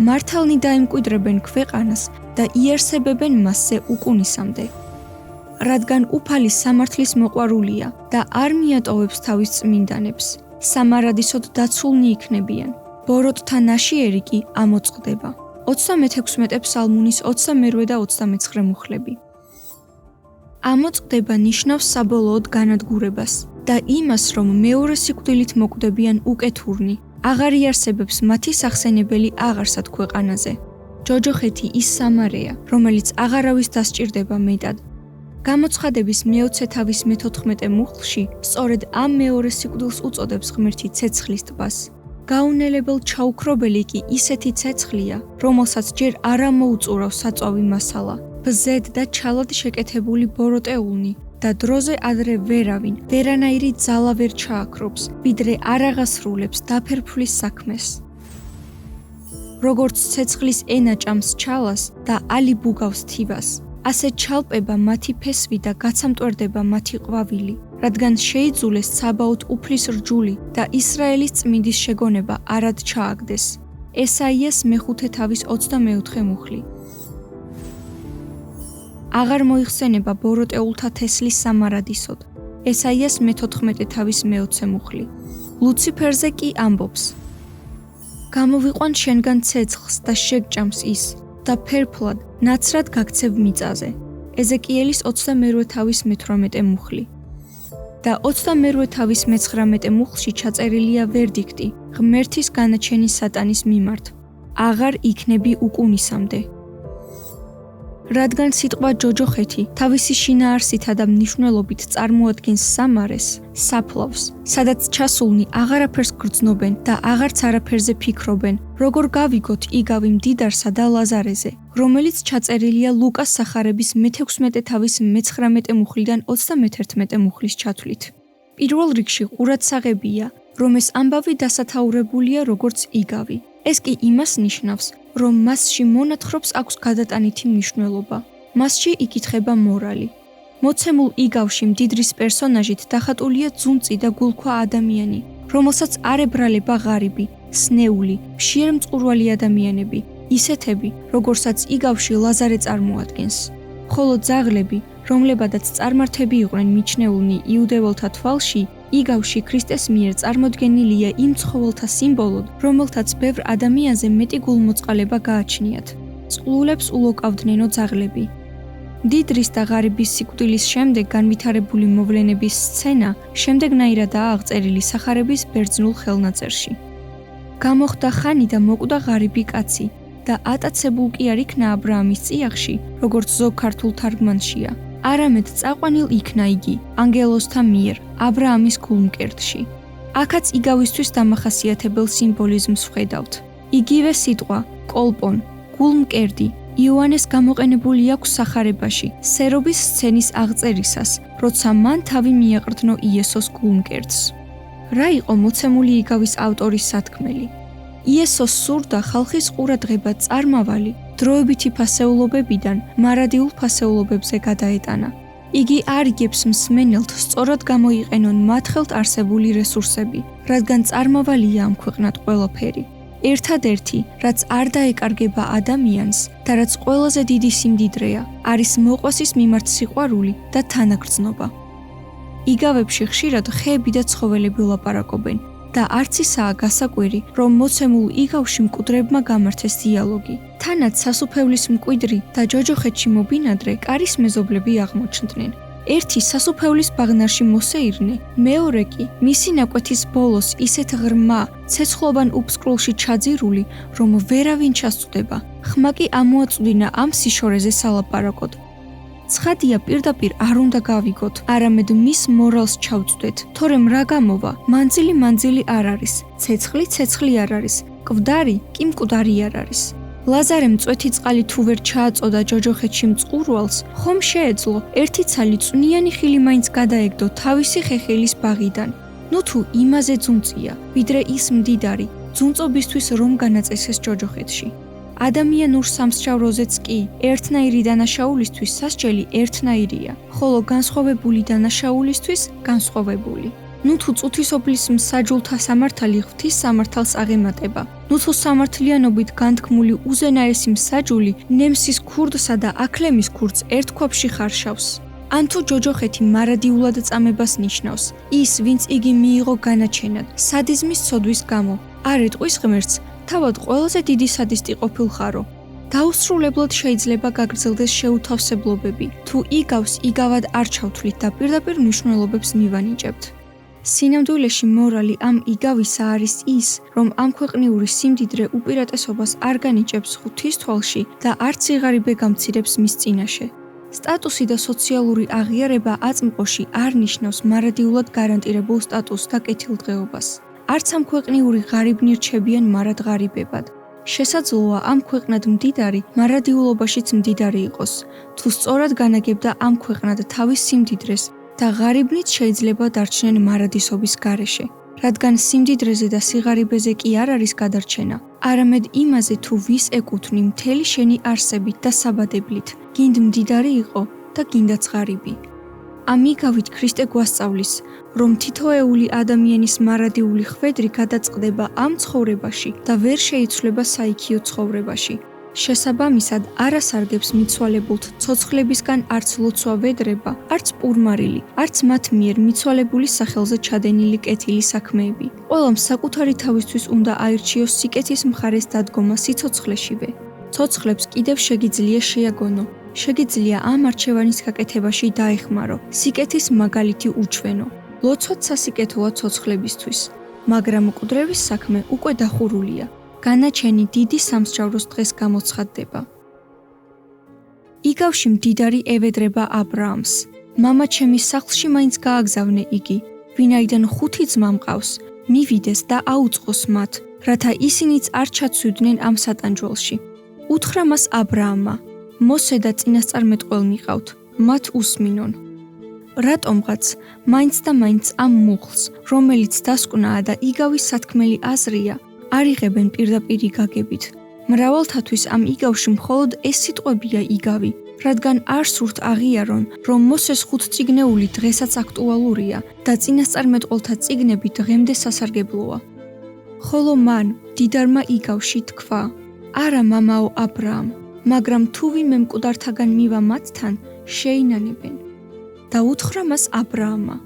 მართალნი დაემკვიდრებენ ქვეყანას და იარსებებენ მასზე უკუნისამდე. რადგან უფალი სამართლის მოყვარულია და არ მიატოვებს თავის წმინდანებს, სამარადისოდ დაცულნი იქნებიან. ბოროტთა ნაშიერი კი ამოწყდება. 36 ფსალმუნის 22 და 29 მუხლები. ამოწყდება ნიშნავს საბოლოოდ განადგურებას და იმას, რომ მეორე სიკვდილით მოკვდებიან უკეთურნი. აღარ იარსებებს მათი სახსენებელი აღარსად ქვეყანაზე. ჯოჯოხეთი ის სამარეა, რომელიც აღარავის დასჭირდება მეტად. გამოცხადების მე-20 თავის მე-14 მუხლში სწორედ ამ მეორე სიკვდილს უწოდებს ღმერთი ცეცხლის ტბას. გაუნელებელ ჩაუქრობელი კი ისეთი ცეცხლია, რომელსაც ჯერ არ ამოუწურავ საწვავი მასალა, ბზედ და ჩალად შეკეთებული ბოროტეულნი და დროზე ადრე ვერავინ, ვერანაირი ძალა ვერ ჩააქრობს, ვიდრე არ აღასრულებს დაფერფვლის საქმეს. როგორც ცეცხლის ენა ჭამს ჩალას და ალი ბუგავს თივას, ასე ჩალპება მათი ფესვი და გაცამტვერდება მათი ყვავილი, რადგან შეიძულეს ცაბაოთ უფლის რჯული და ისრაელის წმინდის შეგონება არად ჩააგდეს. ესაიას მე-5 თავის 24 მუხლი. აღარ მოიხსენება ბოროტეულთა თესლის სამარადისოდ. ესაიას მე-14 თავის მე-20 მუხლი. ლუციფერზე კი ამბობს: გამოვიყვან შენგან ცეცხლს და შეგჭამს ის და ფერფლად, ნაცრად გაქცევ მიწაზე. ეზეკიელის 22 თავის მე-18 მუხლი. და 22 თავის მე-19 მუხლში ჩაწერილია ვერდიქტი ღმერთის განაჩენის სატანის მიმართ. აღარ იქნები უკუნისამდე. რადგან სიტყვა ჯოჯოხეთი თავისი შინაარსითა და მნიშვნელობით წარმოადგენს სამარეს, საფლავს, სადაც ჩასულნი აღარაფერს გრძნობენ და აღარც არაფერზე ფიქრობენ, როგორ გავიგოთ იგავი მდიდარსა და ლაზარეზე, რომელიც ჩაწერილია ლუკას სახარების მე-16 თავის მე-19 მუხლიდან 31 მუხლის ჩათვლით. პირველ რიგში ყურადსაღებია, რომ ეს ამბავი დასათაურებულია როგორც იგავი. ეს კი იმას ნიშნავს, რომ მასში მონათხრობს აქვს გადატანითი მნიშვნელობა. მასში იკითხება მორალი. მოცემულ იგავში მდიდრის პერსონაჟით დახატულია ძუნწი და გულქვა ადამიანი, რომელსაც არ ებრალება ღარიბი, სნეული, მშიერმწყურვალი ადამიანები, ისეთები, როგორსაც იგავში ლაზარე წარმოადგენს. ხოლო ძაღლები, რომლებადაც წარმართები იყვნენ მიჩნეულნი იუდეველთა თვალში, იგავში ქრისტეს მიერ წარმოდგენილია იმ ცხოველთა სიმბოლოდ, რომელთაც ბევრ ადამიანზე მეტი გულმოწყალება გააჩნიათ. წყლულებს ულოკავდნენო ძაღლები. მდიდრის და ღარიბის სიკვდილის შემდეგ განვითარებული მოვლენების სცენა შემდეგნაირადაა აღწერილი სახარების ბერძნულ ხელნაწერში. გამოხდა ხანი და მოკვდა ღარიბი კაცი და ატაცებულ კი არ იქნა აბრაამის წიაღში, როგორც ზოგ ქართულ თარგმანშია. არამედ წაყვანილ იქნა იგი ანგელოზთა მიერ აბრაამის გულმკერდში. აქაც იგავისთვის დამახასიათებელ სიმბოლიზმს ვხედავთ. იგივე სიტყვა კოლპონ, გულმკერდი იოანეს გამოყენებული აქვს სახარებაში სერობის სცენის აღწერისას, როცა მან თავი მიაყრდნო იესოს გულმკერდს. რა იყო მოცემული იგავის ავტორის სათქმელი? იესოს სურდა ხალხის ყურადღება წარმავალი, დროებითი ფასეულობებიდან მარადიულ ფასეულობებზე გადაეტანა. იგი არ იგებს მსმენელთ სწორად გამოიყენონ მათ ხელთ არსებული რესურსები, რადგან წარმავალია ამ ქვეყნად ყველაფერი. ერთადერთი, რაც არ დაეკარგება ადამიანს და რაც ყველაზე დიდი სიმდიდრეა, არის მოყვასის მიმართ სიყვარული და თანაგრძნობა. იგავებში ხშირად ხეები და ცხოველები ლაპარაკობენ და არც ისაა გასაკვირი, რომ მოცემულ იგავში მკვდრებმა გამართეს დიალოგი. თანაც სასუფევლის მკვიდრი და ჯოჯოხეთში მობინადრე კარის მეზობლები აღმოჩნდნენ. ერთი სასუფევლის ბაღნარში მოსეირნე, მეორე კი მისი ნაკვეთის ბოლოს ისეთ ღრმა, ცეცხლოვან უფსკრულში ჩაძირული, რომ ვერავინ ჩასწვდება. ხმა კი ამოაწვდინა ამ სიშორეზე სალაპარაკოდ. ცხადია პირდაპირ არ უნდა გავიგოთ, არამედ მის მორალს ჩავწვდეთ, თორემ რა გამოვა, მანძილი არ არის, ცეცხლი არ არის, კვდარი კი მკვდარი არ არის. ლაზარე მწვეთი წყალი თუ ვერ ჩააწოდა ჯოჯოხეთში მწყურვალს, ხომ შეეძლო ერთი ცალი წვნიანი ხილი მაინც გადაეგდო თავისი ხეხილის ბაღიდან. ნუ თუ იმაზე ძუნწია, ვიდრე ის მდიდარი, ძუნწობისთვის რომ განაწესეს ჯოჯოხეთში. ადამიანურ სამსჯავროზეც კი ერთნაირი დანაშაულისთვის სასჯელი ერთნაირია, ხოლო განსხვავებული დანაშაულისთვის განსხვავებული. ნუ თუ წუთისოფლის მსაჯულთა სამართალი ღვთის სამართალს აღემატება, ნუ თუ სამართლიანობით განთქმული უზენაესი მსაჯული ნემსის ქურდსა და აკლემის ქურდს ერთ ქვაბში ხარშავს. ან თუ ჯოჯოხეთი მარადიულად წამებას ნიშნავს, ის, ვინც იგი მიიღო განაჩენად, სადიზმის ცოდვის გამო, არ ეტყვის ღმერთს, თავად ყველაზე დიდი სადისტი ყოფილხარო. დაუსრულებლად შეიძლება გაგრძელდეს შეუთავსებლობები, თუ იგავს იგავად არ ჩავთვლით და პირდაპირ მნიშვნელობებს მივანიჭებთ. სინამდვილეში მორალი ამ იგავისა არის ის, რომ ამ ქვეყნიური სიმდიდრე უპირატესობას არ განიჭებს ღვთის თვალში და არც სიღარიბე გამცირებს მის წინაშე. სტატუსი და სოციალური აღიარება აწმყოში არ ნიშნავს მარადიულად გარანტირებულ სტატუსს და კეთილდღეობას. არც ამ ქვეყნიური ღარიბნი რჩებიან მარად ღარიბებად. შესაძლოა ამ ქვეყნად მდიდარი მარადიულობაშიც მდიდარი იყოს, თუ სწორად განაგებდა ამ ქვეყნად თავის სიმდიდრეს და ღარიბნიც შეიძლება დარჩნენ მარადისობის გარეშე. რადგან სიმდიდრეზე და სიღარიბეზე კი არ არის გადარჩენა, არამედ იმაზე თუ ვის ეკუთვნი მთელი შენი არსებით და საბადებლით, გინდ მდიდარი იყო და გინდაც ღარიბი. ამ იგავით ქრისტე გვასწავლის, რომ თითოეული ადამიანის მარადიული ხვედრი გადაწყდება ამ ცხოვრებაში და ვერ შეიცვლება საიქიო ცხოვრებაში. შესაბამისად, არასარგებს მიცვალებულთ ცოცხლებისგან არც ლოცვა ვედრება, არც პურმარილი, არც მათ მიერ მიცვალებული სახელზე ჩადენილი კეთილი საქმეები. ყველამ საკუთარი თავისთვის უნდა აირჩიოს სიკეთის მხარეს დადგომა სიცოცხლეშივე. ცოცხლებს კიდევ შეგიძლია შეაგონო. შეგიძლია ამ არჩევანის გაკეთებაში დაეხმარო, სიკეთის მაგალითი უჩვენო. ლოცვაც სასიკეთოა ცოცხლებისთვის, მაგრამ მკვდრევის საქმე უკვე დახურულია. განაჩენი დიდი სამსჯავროს დღეს გამოცხადდება. იგავში მდიდარი ევედრება აბრაამს. მამა ჩემის სახლში მაინც გააგზავნე იგი, ვინაიდან 5 ძმა მყავს, მივიდეს და აუწყოს მათ, რათა ისინიც არ ჩაცვიდნენ ამ სატანჯველში. უთხრა მას აბრაამმა, მოსე და წინასწარმეტყველ მიყავთ, მათ უსმინონ. რატომღაც მაინც და მაინც ამ მუხლს, რომელიც დასკვნაა და იგავი სათქმელი აზრია, არ იღებენ პირდაპირი გაგებით. მრავალთათვის ამ იგავში მხოლოდ ეს სიტყვებია იგავი, რადგან არ სურთ აღიარონ, რომ მოსეს ხუთწიგნეული დღესაც აქტუალურია და წინასწარმეტყველთა წიგნები დღემდე სასარგებლოა. ხოლო მან, მდიდარმა იგავში თქვა: არა მამაო აბრაამ, მაგრამ თუ ვინმე მკვდართაგან მივა მათთან, შეინანებენ. და უთხრა მას აბრაამმა: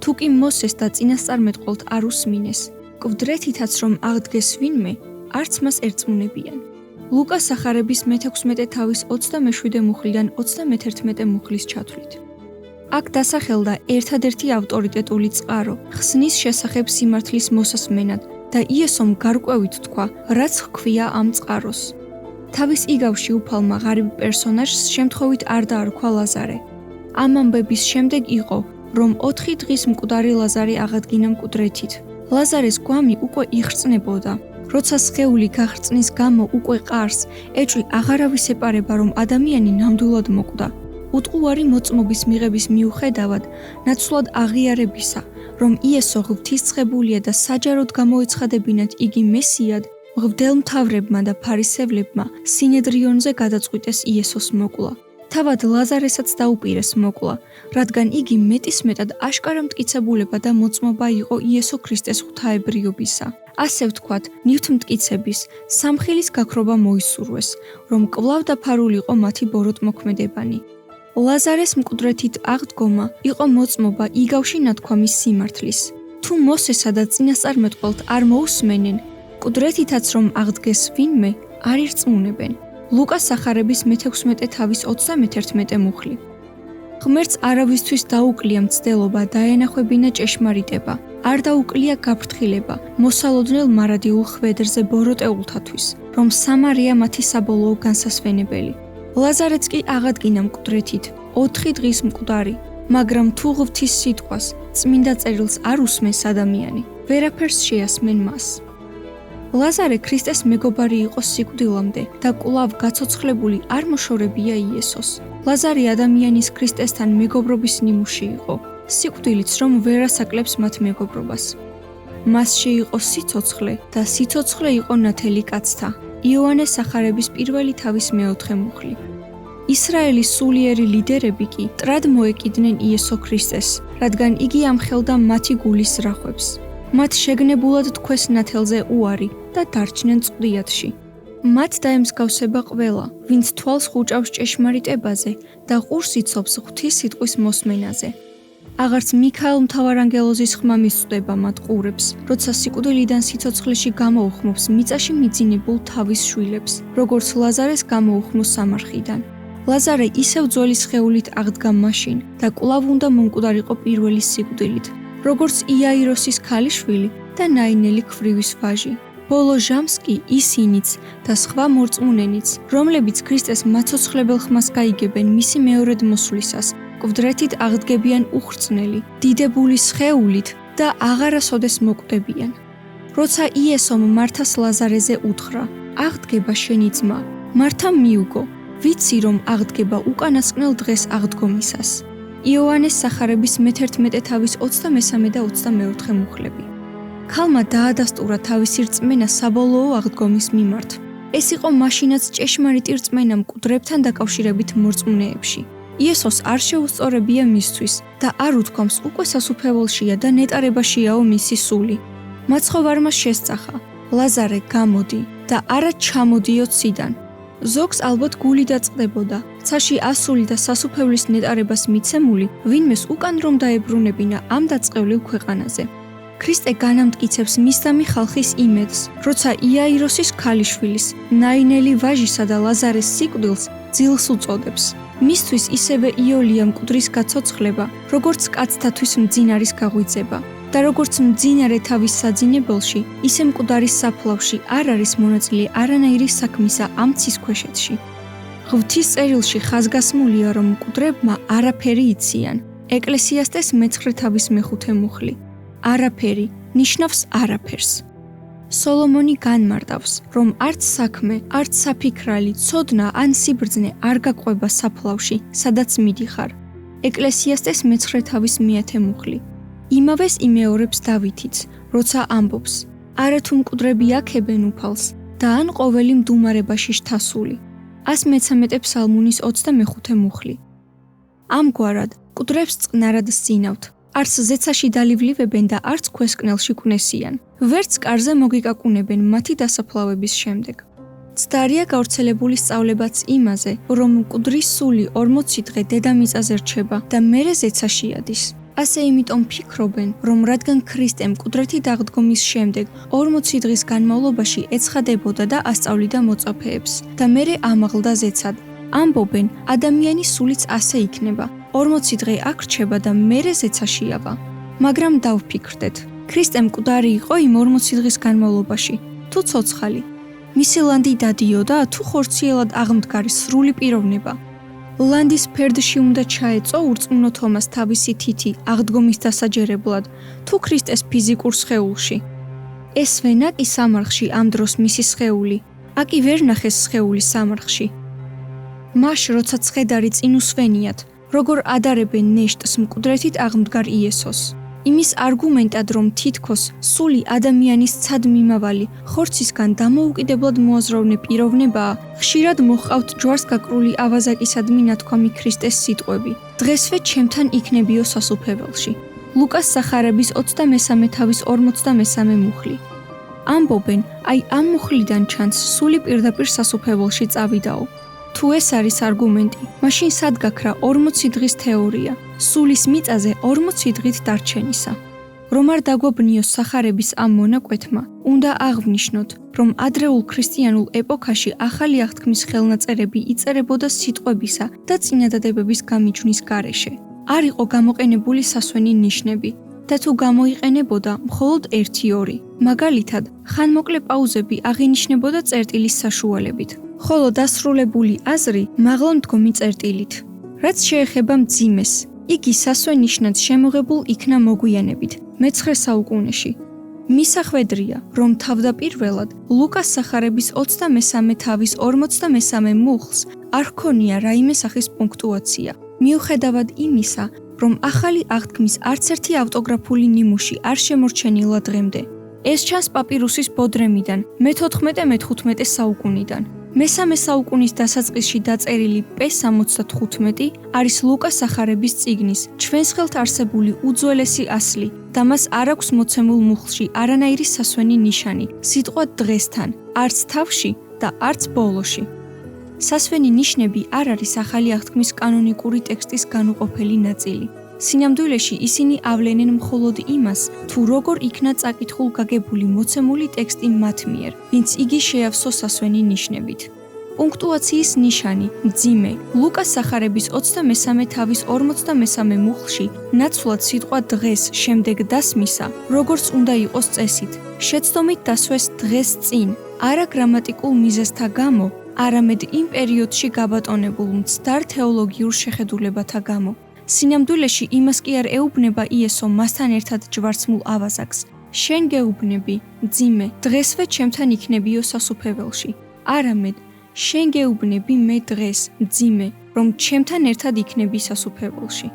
თუ კი მოსეს და წინასწარმეტყველთ არ უსმინეს, მკვდრეთითაც რომ აღდგეს ვინმე, არც მას ერწმუნებიან. ლუკას სახარების მე-16 თავის 27 მუხლიდან 31 მუხლის ჩათვლით. აქ დასახელდა ერთადერთი ავტორიტეტული წყარო, ხსნის შესახებ სიმართლის მოსასმენად და იესომ გარკვევით თქვა, რაც ჰქვია ამ წყაროს. თავის იგავში უფალმა ღარიბ პერსონაჟს შემთხვევით არ დაარქვა ლაზარე. ამ ამბების შემდეგ იყო, რომ 4 დღის მკვდარი ლაზარე აღადგინა მკვდრეთით. ლაზარეს გვამი უკვე იხრწნებოდა. როცა სხეული გახრწნის გამო უკვე ყარს, ეჭვი აღარავის ეპარება, რომ ადამიანი ნამდვილად მოკვდა. უტყუარი მოწმობის მიღების მიუხედავად, ნაცვლად აღიარებისა, რომ იესო ღვთისმწყებულია და საჯაროდ გამოეცხადებინათ იგი მესიად, მღვდელმთავრებმა და ფარისევლებმა სინედრიონზე გადაწყვიტეს იესოს მოკვლა. თავად ლაზარესაც დაუპირეს მოკვლა, რადგან იგი მეტისმეტად აშკარა მტკიცებულება და მოწმობა იყო იესო ქრისტეს ღვთაებრიობისა. ასე ვთქვათ, ნივთმტკიცების, სამხილის გაქრობა მოისურვეს, რომ კვლავ დაფარულიყო მათი ბოროტმოქმედებანი. ლაზარეს მკვდრეთით აღდგომა იყო მოწმობა იგავში ნათქვამის სიმართლის. თუ მოსესა და წინასწარმეტყველთ არ მოусმენენ, მკვდრეთითაც რომ აღდგეს ვინმე, არ ირწმუნებენ. ლუკას სახარების მე-16 თავის 31 მუხლი. ღმერთს არავისთვის დაუკლია მცდელობა დაენახვებინა ჭეშმარიტება, არ დაუკლია გაფრთხილება მოსალოდნელ მარადიულ ხვედრზე ბოროტეულთათვის, რომ სამარია მათი საბოლოო განსასვენებელი. ლაზარეც კი აღადგინა მკვდრეთით, 4 დღის მკვდარი, მაგრამ თუ ღვთის სიტყვას, წმინდა წერილს არ უსმენს ადამიანი, ვერაფერს შეასმენ მას. ლაზარე ქრისტეს მეგობარი იყო სიკვდილამდე და კვლავ გაცოცხლებული არ მოშორებია იესოს. ლაზარე ადამიანის ქრისტესთან მეგობრობის ნიმუში იყო, სიკვდილიც რომ ვერ ასაკლებს მათ მეგობრობას. მასში იყო სიცოცხლე და სიცოცხლე იყო ნათელი კაცთა. იოანეს სახარების პირველი თავის მე-4 მუხლი. ისრაელის სულიერი ლიდერები კი ტრად მოეკიდნენ იესო ქრისტეს, რადგან იგი ამხელდა მათი გულის რახვებს. მათ შეგნებულად თქვეს ნათელზე უარი და დარჩნენ წვდიათში. მათ დაემსგავსება ყველა, ვინც თვალს ხუჭავს ჭეშმარიტებაზე და ყურს იცობს ღვთის სიტყვის მოსმენაზე. აღარც მიქაელ მთავარანგელოზის ხმა მისწვდება მათ ყურებს, როცა სიკვდილიდან სიცოცხლეში გამოუხმობს მიწაში მიძინებულ თავის შვილებს, როგორც ლაზარეს გამოუხმო სამარხიდან. ლაზარე ისევ ძველი სხეულით აღდგა მაშინ და კვლავ უნდა მომკვდარიყო პირველი სიკვდილით, როგორც იაიროსის ქალიშვილი და ნაინელი ქვრივის ვაჟი. ბოლო ჟამს კი ისინიც და სხვა მორწმუნენიც, რომლებიც ქრისტეს მაცოცხლებელ ხმას გაიგებენ მისი მეორედ მოსვლისას, მკვდრეთით აღდგებიან უხრწნელი, დიდებული სხეულით და აღარასოდეს მოკვდებიან. როცა იესომ მართას ლაზარეზე უთხრა: აღდგება შენი ძმა, მართამ მიუგო, ვიცი რომ აღდგება უკანასკნელ დღეს აღდგომისას. იოანეს სახარების მე-11 თავის 23 და 24 მუხლები. ქალმა დაადასტურა თავისი რწმენა საბოლოო აღდგომის მიმართ. ეს იყო მაშინაც ჭეშმარიტი რწმენა მკვდრებთან დაკავშირებით მორწმუნეებში. იესოს არ შეუსწორებია მისთვის და არ უთქვამს უკვე სასუფეველშია და ნეტარებაშიაო მისი სული. მაცხოვარმა შესწახა: ლაზარე გამოდი და არა ჩამოდიო ციდან. ზოგს ალბათ გული დაწყდებოდა, ცაში ასული და სასუფევლის ნეტარებას მიცემული, ვინმეს უკან რომ დაებრუნებინა ამ დაწყევლილ ქვეყანაზე. ქრისტე განამტკიცებს მისდამი ხალხის იმედს, როცა იაიროსის ქალიშვილის, ნაინელი ვაჟისა და ლაზარეს სიკვდილს ძილს უწოდებს. მისთვის ისევე იოლია მკვდრის გაცოცხლება, როგორც კაცთათვის მძინარის გაღვიძება. და როგორც მძინარე თავის საძინებელში, ისე მკვდარის საფლავში არ არის მონაწილე არანაირი საქმისა ამ ცის ქვეშეთში. ღვთის წერილში ხაზგასმულია, რომ მკვდრებმა არაფერი იციან. ეკლესიასტეს მე-9 თავის მე-5 მუხლი. არაფერი ნიშნავს არაფერს. სოლომონი განმარტავს, რომ არც საქმე, არც საფიქრალი, ცოდნა ან სიბრძნე არ გაყვება საფლავში, სადაც მიდიხარ. ეკლესიასტეს მეცხრე თავის მეათე მუხლი. იმავეს იმეორებს დავითიც, როცა ამბობს: არათუ მკვდრები აქებენ უფალს და ან ყოველი მდუმარებაში შთასული. 113 ფსალმუნის 25 მუხლი. ამგვარად, მკვდრებს წყნარად სძინავთ, არც ზეცაში დალივლივებენ და არც ქვესკნელში კვნესიან. ვერც კარზე მოგიკაკუნებენ მათი დასაფლავების შემდეგ. ცდარია გავრცელებული სწავლებაც იმაზე, რომ მკვდრის სული 40 დღე დედამიწაზე რჩება და მერე ზეცაში ადის. ასე იმიტომ ფიქრობენ, რომ რადგან ქრისტემ მკვდრეთი დაღდგომის შემდეგ 40 დღის განმავლობაში ეცხადებოდა და ასწავლიდა მოწაფეებს და მერე ამაღლდა ზეცად. ამბობენ, ადამიანის სულიც ასე იქნება. 40 დღე აქ რჩება და მერე ზეცაში ავა. მაგრამ დავფიქრდეთ, ქრისტემ მკვდარი იყო იმ 40 დღის განმავლობაში, თუ ცოცხალი. მისი ლანდი დადიოდა თუ ხორციელად აღმდგარი სრული პიროვნება. ლანდის ფერდში უნდა ჩაეწო ურწმუნო თომას თავისი თითი აღდგომის დასაჯერებლად, თუ ქრისტეს ფიზიკურ სხეულში. ესვენა კი სამარხში ამ დროს მისი სხეული, აკი ვერ ნახეს სხეული სამარხში. მაშ როცა ცხედარი წინ უსვენიათ, როგორ ადარებენ ნეშტს მკვდრეთით აღმდგარ იესოს. იმის არგუმენტად, რომ თითქოს სული ადამიანის ცად მიმავალი ხორცისგან დამოუკიდებლად მოაზროვნე პიროვნებაა, ხშირად მოჰყავთ ჯვარს გაკრული ავაზაკისადმი ნათქვამი ქრისტეს სიტყვები: დღესვე ჩემთან იქნებიო სასუფეველში. ლუკას სახარების 23 თავის 43 მუხლი. ამბობენ, აი ამ მუხლიდან ჩანს სული პირდაპირ სასუფეველში წავიდაო. თუ ეს არის არგუმენტი, მაშინ სად გაქრა 40 დღის თეორია, სულის მიწაზე 40 დღით დარჩენისა. რომ არ დაგვაბნიოს სახარების ამ მონაკვეთმა, უნდა აღვნიშნოთ, რომ ადრეულ ქრისტიანულ ეპოქაში ახალი აღთქმის ხელნაწერები იწერებოდა სიტყვებისა და წინადადებების გამიჯვნის გარეშე. არ იყო გამოყენებული სასვენი ნიშნები და თუ გამოიყენებოდა, მხოლოდ 1-2. მაგალითად, ხანმოკლე პაუზები აღინიშნებოდა წერტილის საშუალებით. ხოლო დასრულებული აზრი მაღლა მდგომი წერტილით. რაც შეეხება მძიმეს, იგი სასვენიშნად შემოღებულ იქნა მოგვიანებით, მე-9 საუკუნეში. მისახვედრია, რომ თავდაპირველად ლუკას სახარების 23 თავის 43 მუხლს არ ჰქონია რაიმე სახის პუნქტუაცია. მიუხედავად იმისა, რომ ახალი აღთქმის არც ერთი ავტოგრაფული ნიმუში არ შემორჩენილა დღემდე. ეს ჩანს პაპირუსის ბოდრემიდან მე-14-მე-15 საუკუნიდან. მე-3 საუკუნის დასაწყისში დაწერილი P75 არის ლუკას სახარების წიგნის ჩვენს ხელთ არსებული უძველესი ასლი და მას არ აქვს მოცემულ მუხლში არანაირი სასვენი ნიშანი, სიტყვა დღესთან, არც თავში და არც ბოლოში. სასვენი ნიშნები არ არის ახალი აღთქმის კანონიკური ტექსტის განუყოფელი ნაწილი. სინამდვილეში ისინი ავლენენ მხოლოდ იმას, თუ როგორ იქნა წაკითხულ გაგებული მოცემული ტექსტი მათ მიერ, ვინც იგი შეავსო სასვენი ნიშნებით. პუნქტუაციის ნიშანი, მძიმე, ლუკას სახარების 23 თავის 43 მუხლში ნაცვლად სიტყვა დღეს შემდეგ დასმისა, როგორც უნდა იყოს წესით, შეცდომით დასვეს დღეს წინ, არა გრამატიკულ მიზეზთა გამო, არამედ იმ პერიოდში გაბატონებულ მცდარ თეოლოგიურ შეხედულებათა გამო. სინამდვილეში იმას კი არ ეუბნება იესო მასთან ერთად ჯვარცმულ ავაზაკს. შენ გეუბნები, მძიმე, დღესვე ჩემთან იქნებიო სასუფეველში. არამედ, შენ გეუბნები მე დღეს, მძიმე, რომ ჩემთან ერთად იქნები სასუფეველში.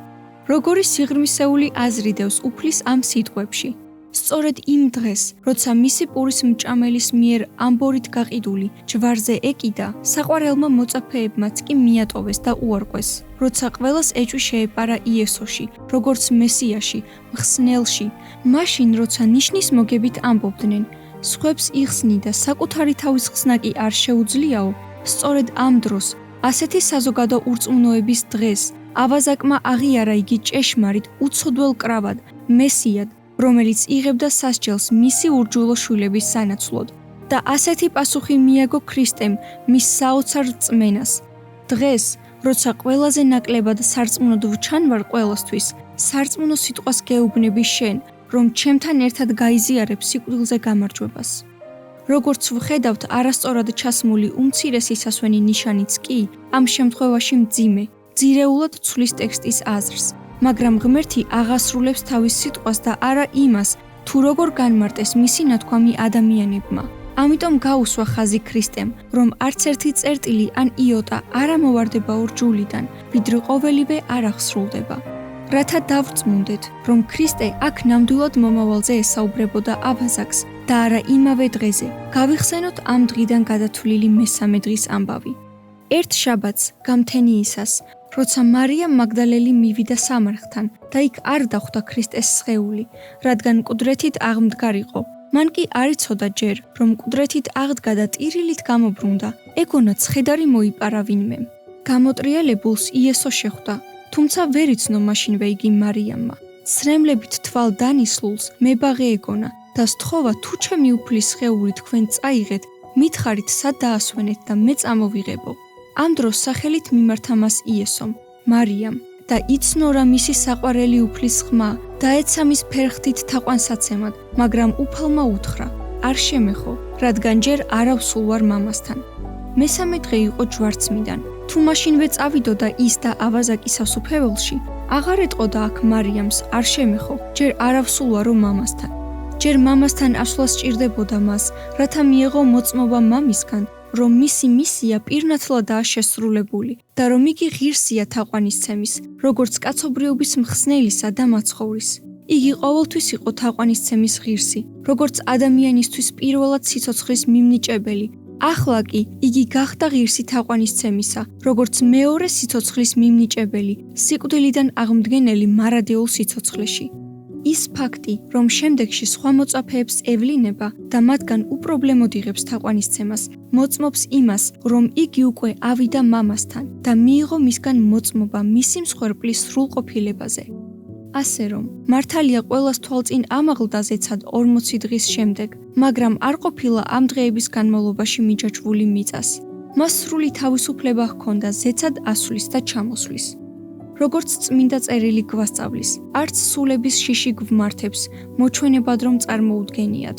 როგორი სიღრმისეული აზრი დევს უფლის ამ სიტყვებში. სწორედ იმ დღეს, როცა მისი პურის მჭამელის მიერ ამბორით გაყიდული ჯვარზე ეკიდა, საყვარელმა მოწაფეებმაც კი მიატოვეს და უარყვეს, როცა ყველას ეჭვი შეეპარა იესოში, როგორც მესიაში, მხსნელში, მაშინ როცა ნიშნის მოგებით ამბობდნენ, სხვებს იხსნი და საკუთარი თავის ხსნა კი არ შეუძლიაო, სწორედ ამ დროს, ასეთი საზოგადო ურწმუნოების დღეს, ავაზაკმა აღიარა იგი ჭეშმარიტ, უცოდველ კრავად, მესიად, რომელიც იღებდა სასჯელს მისი ურჯულო შვილების სანაცვლოდ და ასეთი პასუხი მიაგო ქრისტემ მის საოცარ რწმენას. დღეს, როცა ყველაზე ნაკლებად სარწმუნოდ ვჩანვარ ყველასთვის, სარწმუნო სიტყვას გეუბნები შენ, რომ ჩემთან ერთად გაიზიარებ სიკვდილზე გამარჯვებას. როგორც ვხედავთ, არასწორად ჩასმული უმცირესი სასვენი ნიშანიც კი ამ შემთხვევაში მძიმე, ძირეულად ცვლის ტექსტის აზრს. მაგრამ ღმერთი აღასრულებს თავის სიტყვას და არა იმას, თუ როგორ განმარტეს მისი ნათქვამი ადამიანებმა. ამიტომ გაუსვა ხაზი ქრისტემ, რომ არც ერთი წერტილი ან იოტა არ ამოვარდება ორჯულიდან, ვიდრე ყოველივე არ აღსრულდება. რათა დავწმუნდეთ, რომ ქრისტე აქ ნამდვილად მომავალზე ესაუბრებოდა აბაზაკს და არა იმავე დღეზე, გავიხსენოთ ამ დღიდან გადათვლილი მესამე დღის ამბავი. ერთ შაბათს, გამთენიისას, როცა მარიამ მაგდალელი მივიდა სამარხთან და იქ არ დახვდა ქრისტეს სხეული, რადგან მკვდრეთით აღმდგარიყო. მან კი არ იცოდა ჯერ, რომ მკვდრეთით აღდგა და ტირილით გამობრუნდა, ეგონა ცხედარი მოიპარა ვინმემ. გამოტრიალებულს იესო შეხვდა, თუმცა ვერ იცნო მაშინვე იგი მარიამმა. ცრემლებით თვალ დანისლულს მებაღე ეგონა და სთხოვა თუ ჩემი უფლის სხეული თქვენ წაიღეთ, მითხარით სად დაასვენეთ და მე წამოვიღებო. ამ დროს სახელით მიმართა მას იესომ, მარიამ და იცნო რა მისი საყვარელი უფლის ხმა და ეცა მის ფერხთით თაყვანსაცემად, მაგრამ უფალმა უთხრა, არ შემეხო, რადგან ჯერ არავსულ ვარ მამასთან. მესამე დღე იყო ჯვარცმიდან. თუ მაშინვე წავიდოდა ის და აბაზაკი სასუფეველში, აღარ ეტყოდა აქ მარიამს, არ შემეხო, ჯერ არავსულ ვარო მამასთან. ჯერ მამასთან ასვლა სჭირდებოდა მას, რათა მიეღო მოწმობა მამისგან, რომ მისი მისია პირნათლადაა შესრულებული და რომ იგი ღირსია თაყვანისცემის, როგორც კაცობრიობის მხსნელისა და მაცხოვრის. იგი ყოველთვის იყო თაყვანისცემის ღირსი, როგორც ადამიანისთვის პირველად სიცოცხლის მიმნიჭებელი. ახლა კი იგი გახდა ღირსი თაყვანისცემისა, როგორც მეორე სიცოცხლის მიმნიჭებელი, სიკვდილიდან აღმდგენელი მარადეულ სიცოცხლეში. ის ფაქტი, რომ შემდეგში სხვა მოწაფეებს ევლინება და მათგან უპრობლემოდ იღებს თაყვანისცემას, მოწმობს იმას, რომ იგი უკვე ავიდა მამასთან და მიიღო მისგან მოწმობა მისი მსხვერპლის სრულყოფილებაზე. ასე რომ, მართალია ყველას თვალწინ ამაღლდა ზეცად 40 დღის შემდეგ, მაგრამ არ ყოფილა ამ დღეების განმავლობაში მიჯაჭვული მიწას. მას სრული თავისუფლება ჰქონდა ზეცად ასვლის და ჩამოსვლის. როგორც წმინდა წერილი გვასწავლის, არც სულების შიში გვმართებს, მოჩვენებად რომ წარმოუდგენიათ.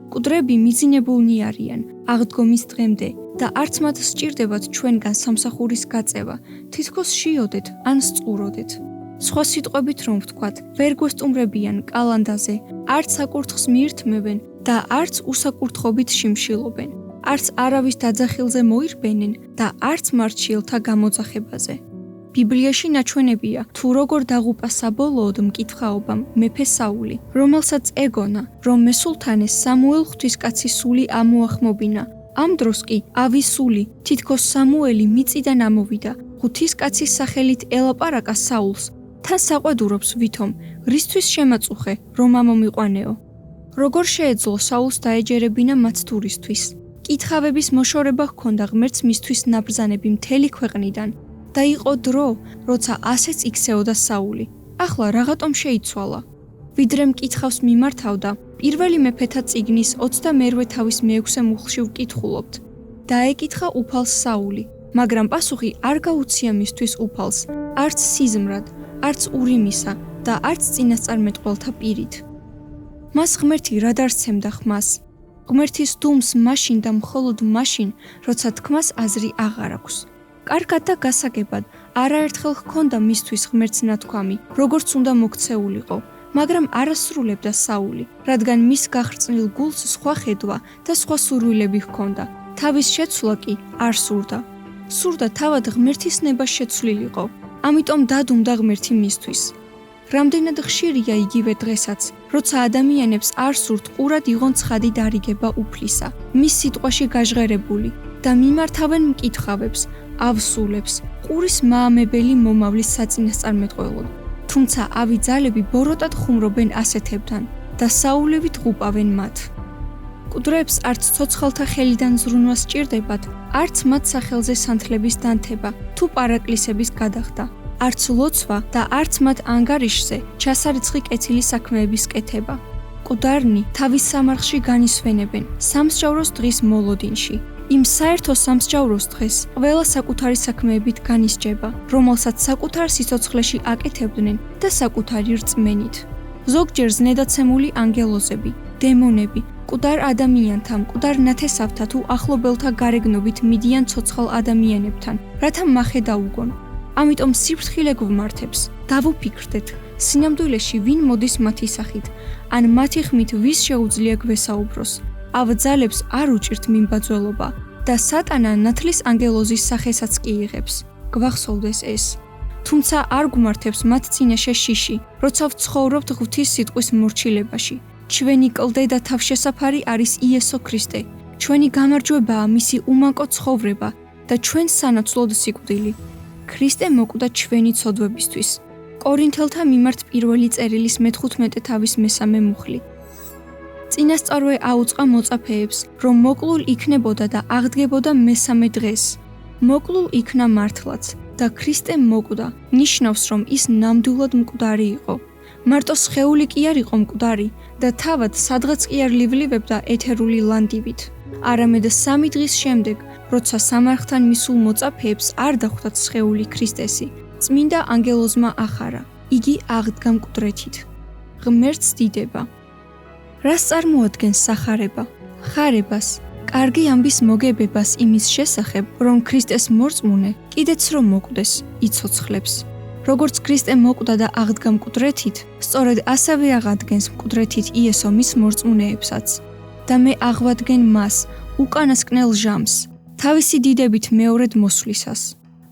მკვდრები მიძინებულნი არიან აღდგომის დღემდე და არც მათ სჭირდებათ ჩვენგან სამსახურის გაწევა, თითქოს შიოდეთ ან სწუროდეთ. სხვა სიტყვებით რომ ვთქვათ, ვერ გვესტუმრებიან კალანდაზე, არც საკურთხს მიირთმევენ და არც უსაკურთხობით შიმშილობენ, არც არავის დაძახილზე მოირბენენ და არც მარჩიელთა გამოძახებაზე. ბიბლიაში ნაჩვენებია, თუ როგორ დაღუპა საბოლოოდ მკითხაობამ მეფე საული, რომელსაც ეგონა, რომ მესულთანეს სამუელ ღვთისკაცის სული ამოახმობინა. ამ დროს კი ავის სული, თითქოს სამუელი მიწიდან ამოვიდა, ღვთისკაცის სახელით ელაპარაკა საულს, თან საყვედურობს ვითომ, რისთვის შემაწუხე, რომ ამომიყვანეო. როგორ შეეძლო საულს დაეჯერებინა მათ თურისთვის. კითხავების მოშორება ჰქონდა ღმერთს მისთვის ნაბრძანები მთელი ქვეყნიდან. და იყო დრო, როცა ასეც იქცეოდა საული. ახლა რაღაცომ შეიცვალა. ვიდრე მკითხავს მიმართავდა, პირველი მეფეთა წიგნის 22 თავის მე-6 მუხლში ვკითხულობთ. დაეკითხა უფალს საული, მაგრამ პასუხი არ გაუცია მისთვის უფალს, არც სიზმრად, არც ურიმისა და არც წინასწარმეტყველთა პირით. მას ღმერთი რა დარცემდა ხმას? ღმერთის დუმს მაშინ და მხოლოდ მაშინ, როცა თქმას აზრი აღარ აქვს. კარგად და გასაგებად, არაერთხელ ჰქონდა მისთვის ღმერთს ნათქვამი, როგორც უნდა მოქცეულიყო, მაგრამ არასრულებდა საული, რადგან მის გახრწნილ გულს სხვა ხედვა და სხვა სურვილები ჰქონდა. თავის შეცვლა კი არ სურდა. სურდა თავად ღმერთის ნება შეცვლილიყო, ამიტომ დადუმდა ღმერთი მისთვის. რამდენად ხშირია იგივე დღესაც, როცა ადამიანებს არ სურთ ყურად იღონ ცხადი დარიგება უფლისა, მის სიტყვაში გაჟღერებული და მიმართავენ მკითხავებს, ავსულებს, ყურის მაამებელი მომავლის საწინასწარმეტყველოდ. თუმცა ავი ძალები ბოროტად ხუმრობენ ასეთებთან და საულევით ღუპავენ მათ. მკვდრებს არც ცოცხალთა ხელიდან ზრუნვა სჭირდებათ, არც მათ სახელზე სანთლების დანთება თუ პარაკლისების გადახდა, არც ლოცვა და არც მათ ანგარიშზე ჩასარიცხი კეთილი საქმეების კეთება. მკვდარნი თავის სამარხში განისვენებენ სამსჯავროს დღის მოლოდინში. იმ საერთო სამსჯავროს დღეს ყველა საკუთარი საქმეებით განისჯება, რომელსაც საკუთარ სიცოცხლეში აკეთებდნენ და საკუთარი რწმენით. ზოგჯერ ზნედაცემული ანგელოზები, დემონები, მკვდარ ადამიანთა, მკვდარ ნათესავთა თუ ახლობელთა გარეგნობით მიდიან ცოცხალ ადამიანებთან, რათა მახე დაუგონ. ამიტომ სიფრთხილე გვმართებს, დავუფიქრდეთ, სინამდვილეში ვინ მოდის მათი სახით, ან მათი ხმით ვის შეუძლია გვესაუბროს. ავ ძალებს არ უჭირთ მიმბაძველობა და სატანა ნათლის ანგელოზის სახესაც კი იღებს. გვახსოვდეს ეს. თუმცა არ გვმართებს მათ წინაშე შიში, როცა ვცხოვრობთ ღვთის სიტყვის მორჩილებაში. ჩვენი კლდე და თავშესაფარი არის იესო ქრისტე. ჩვენი გამარჯვებაა მისი უმანკო ცხოვრება და ჩვენ სანაცვლოდ სიკვდილი. ქრისტე მოკვდა ჩვენი ცოდვებისთვის. კორინთელთა მიმართ პირველი წერილის მე-15 თავის მე-3 მუხლი. წინასწარვე აუწყა მოწაფეებს, რომ მოკლულ იქნებოდა და აღდგებოდა მე-3 დღეს. მოკლულ იქნა მართლაც და ქრისტე მოკვდა, ნიშნავს, რომ ის ნამდვილად მკვდარი იყო. მარტო სხეული კი არ იყო მკვდარი და თავად სადღაც კი არ ლივლივებდა ეთერული ლანდივით. არამედ 3 დღის შემდეგ, როცა სამარხთან მისულ მოწაფეებს არ დახვდათ სხეული ქრისტესი, წმინდა ანგელოზმა ახარა. იგი აღდგა მკვდრეთით. ღმერთს დიდება. რას წარმოადგენს სახარება? ხარებას, კარგი ამბის მოგებებას იმის შესახებ, რომ ქრისტეს მორწმუნე კიდეც რომ მოკვდეს, იცოცხლებს. როგორც ქრისტე მოკვდა და აღდგა მკვდრეთით, სწორედ ასევე აღადგენს მკვდრეთით იესო მის მორწმუნეებსაც. და მე აღვადგენ მას, უკანასკნელ ჟამს, თავისი დიდებით მეორედ მოსვლისას.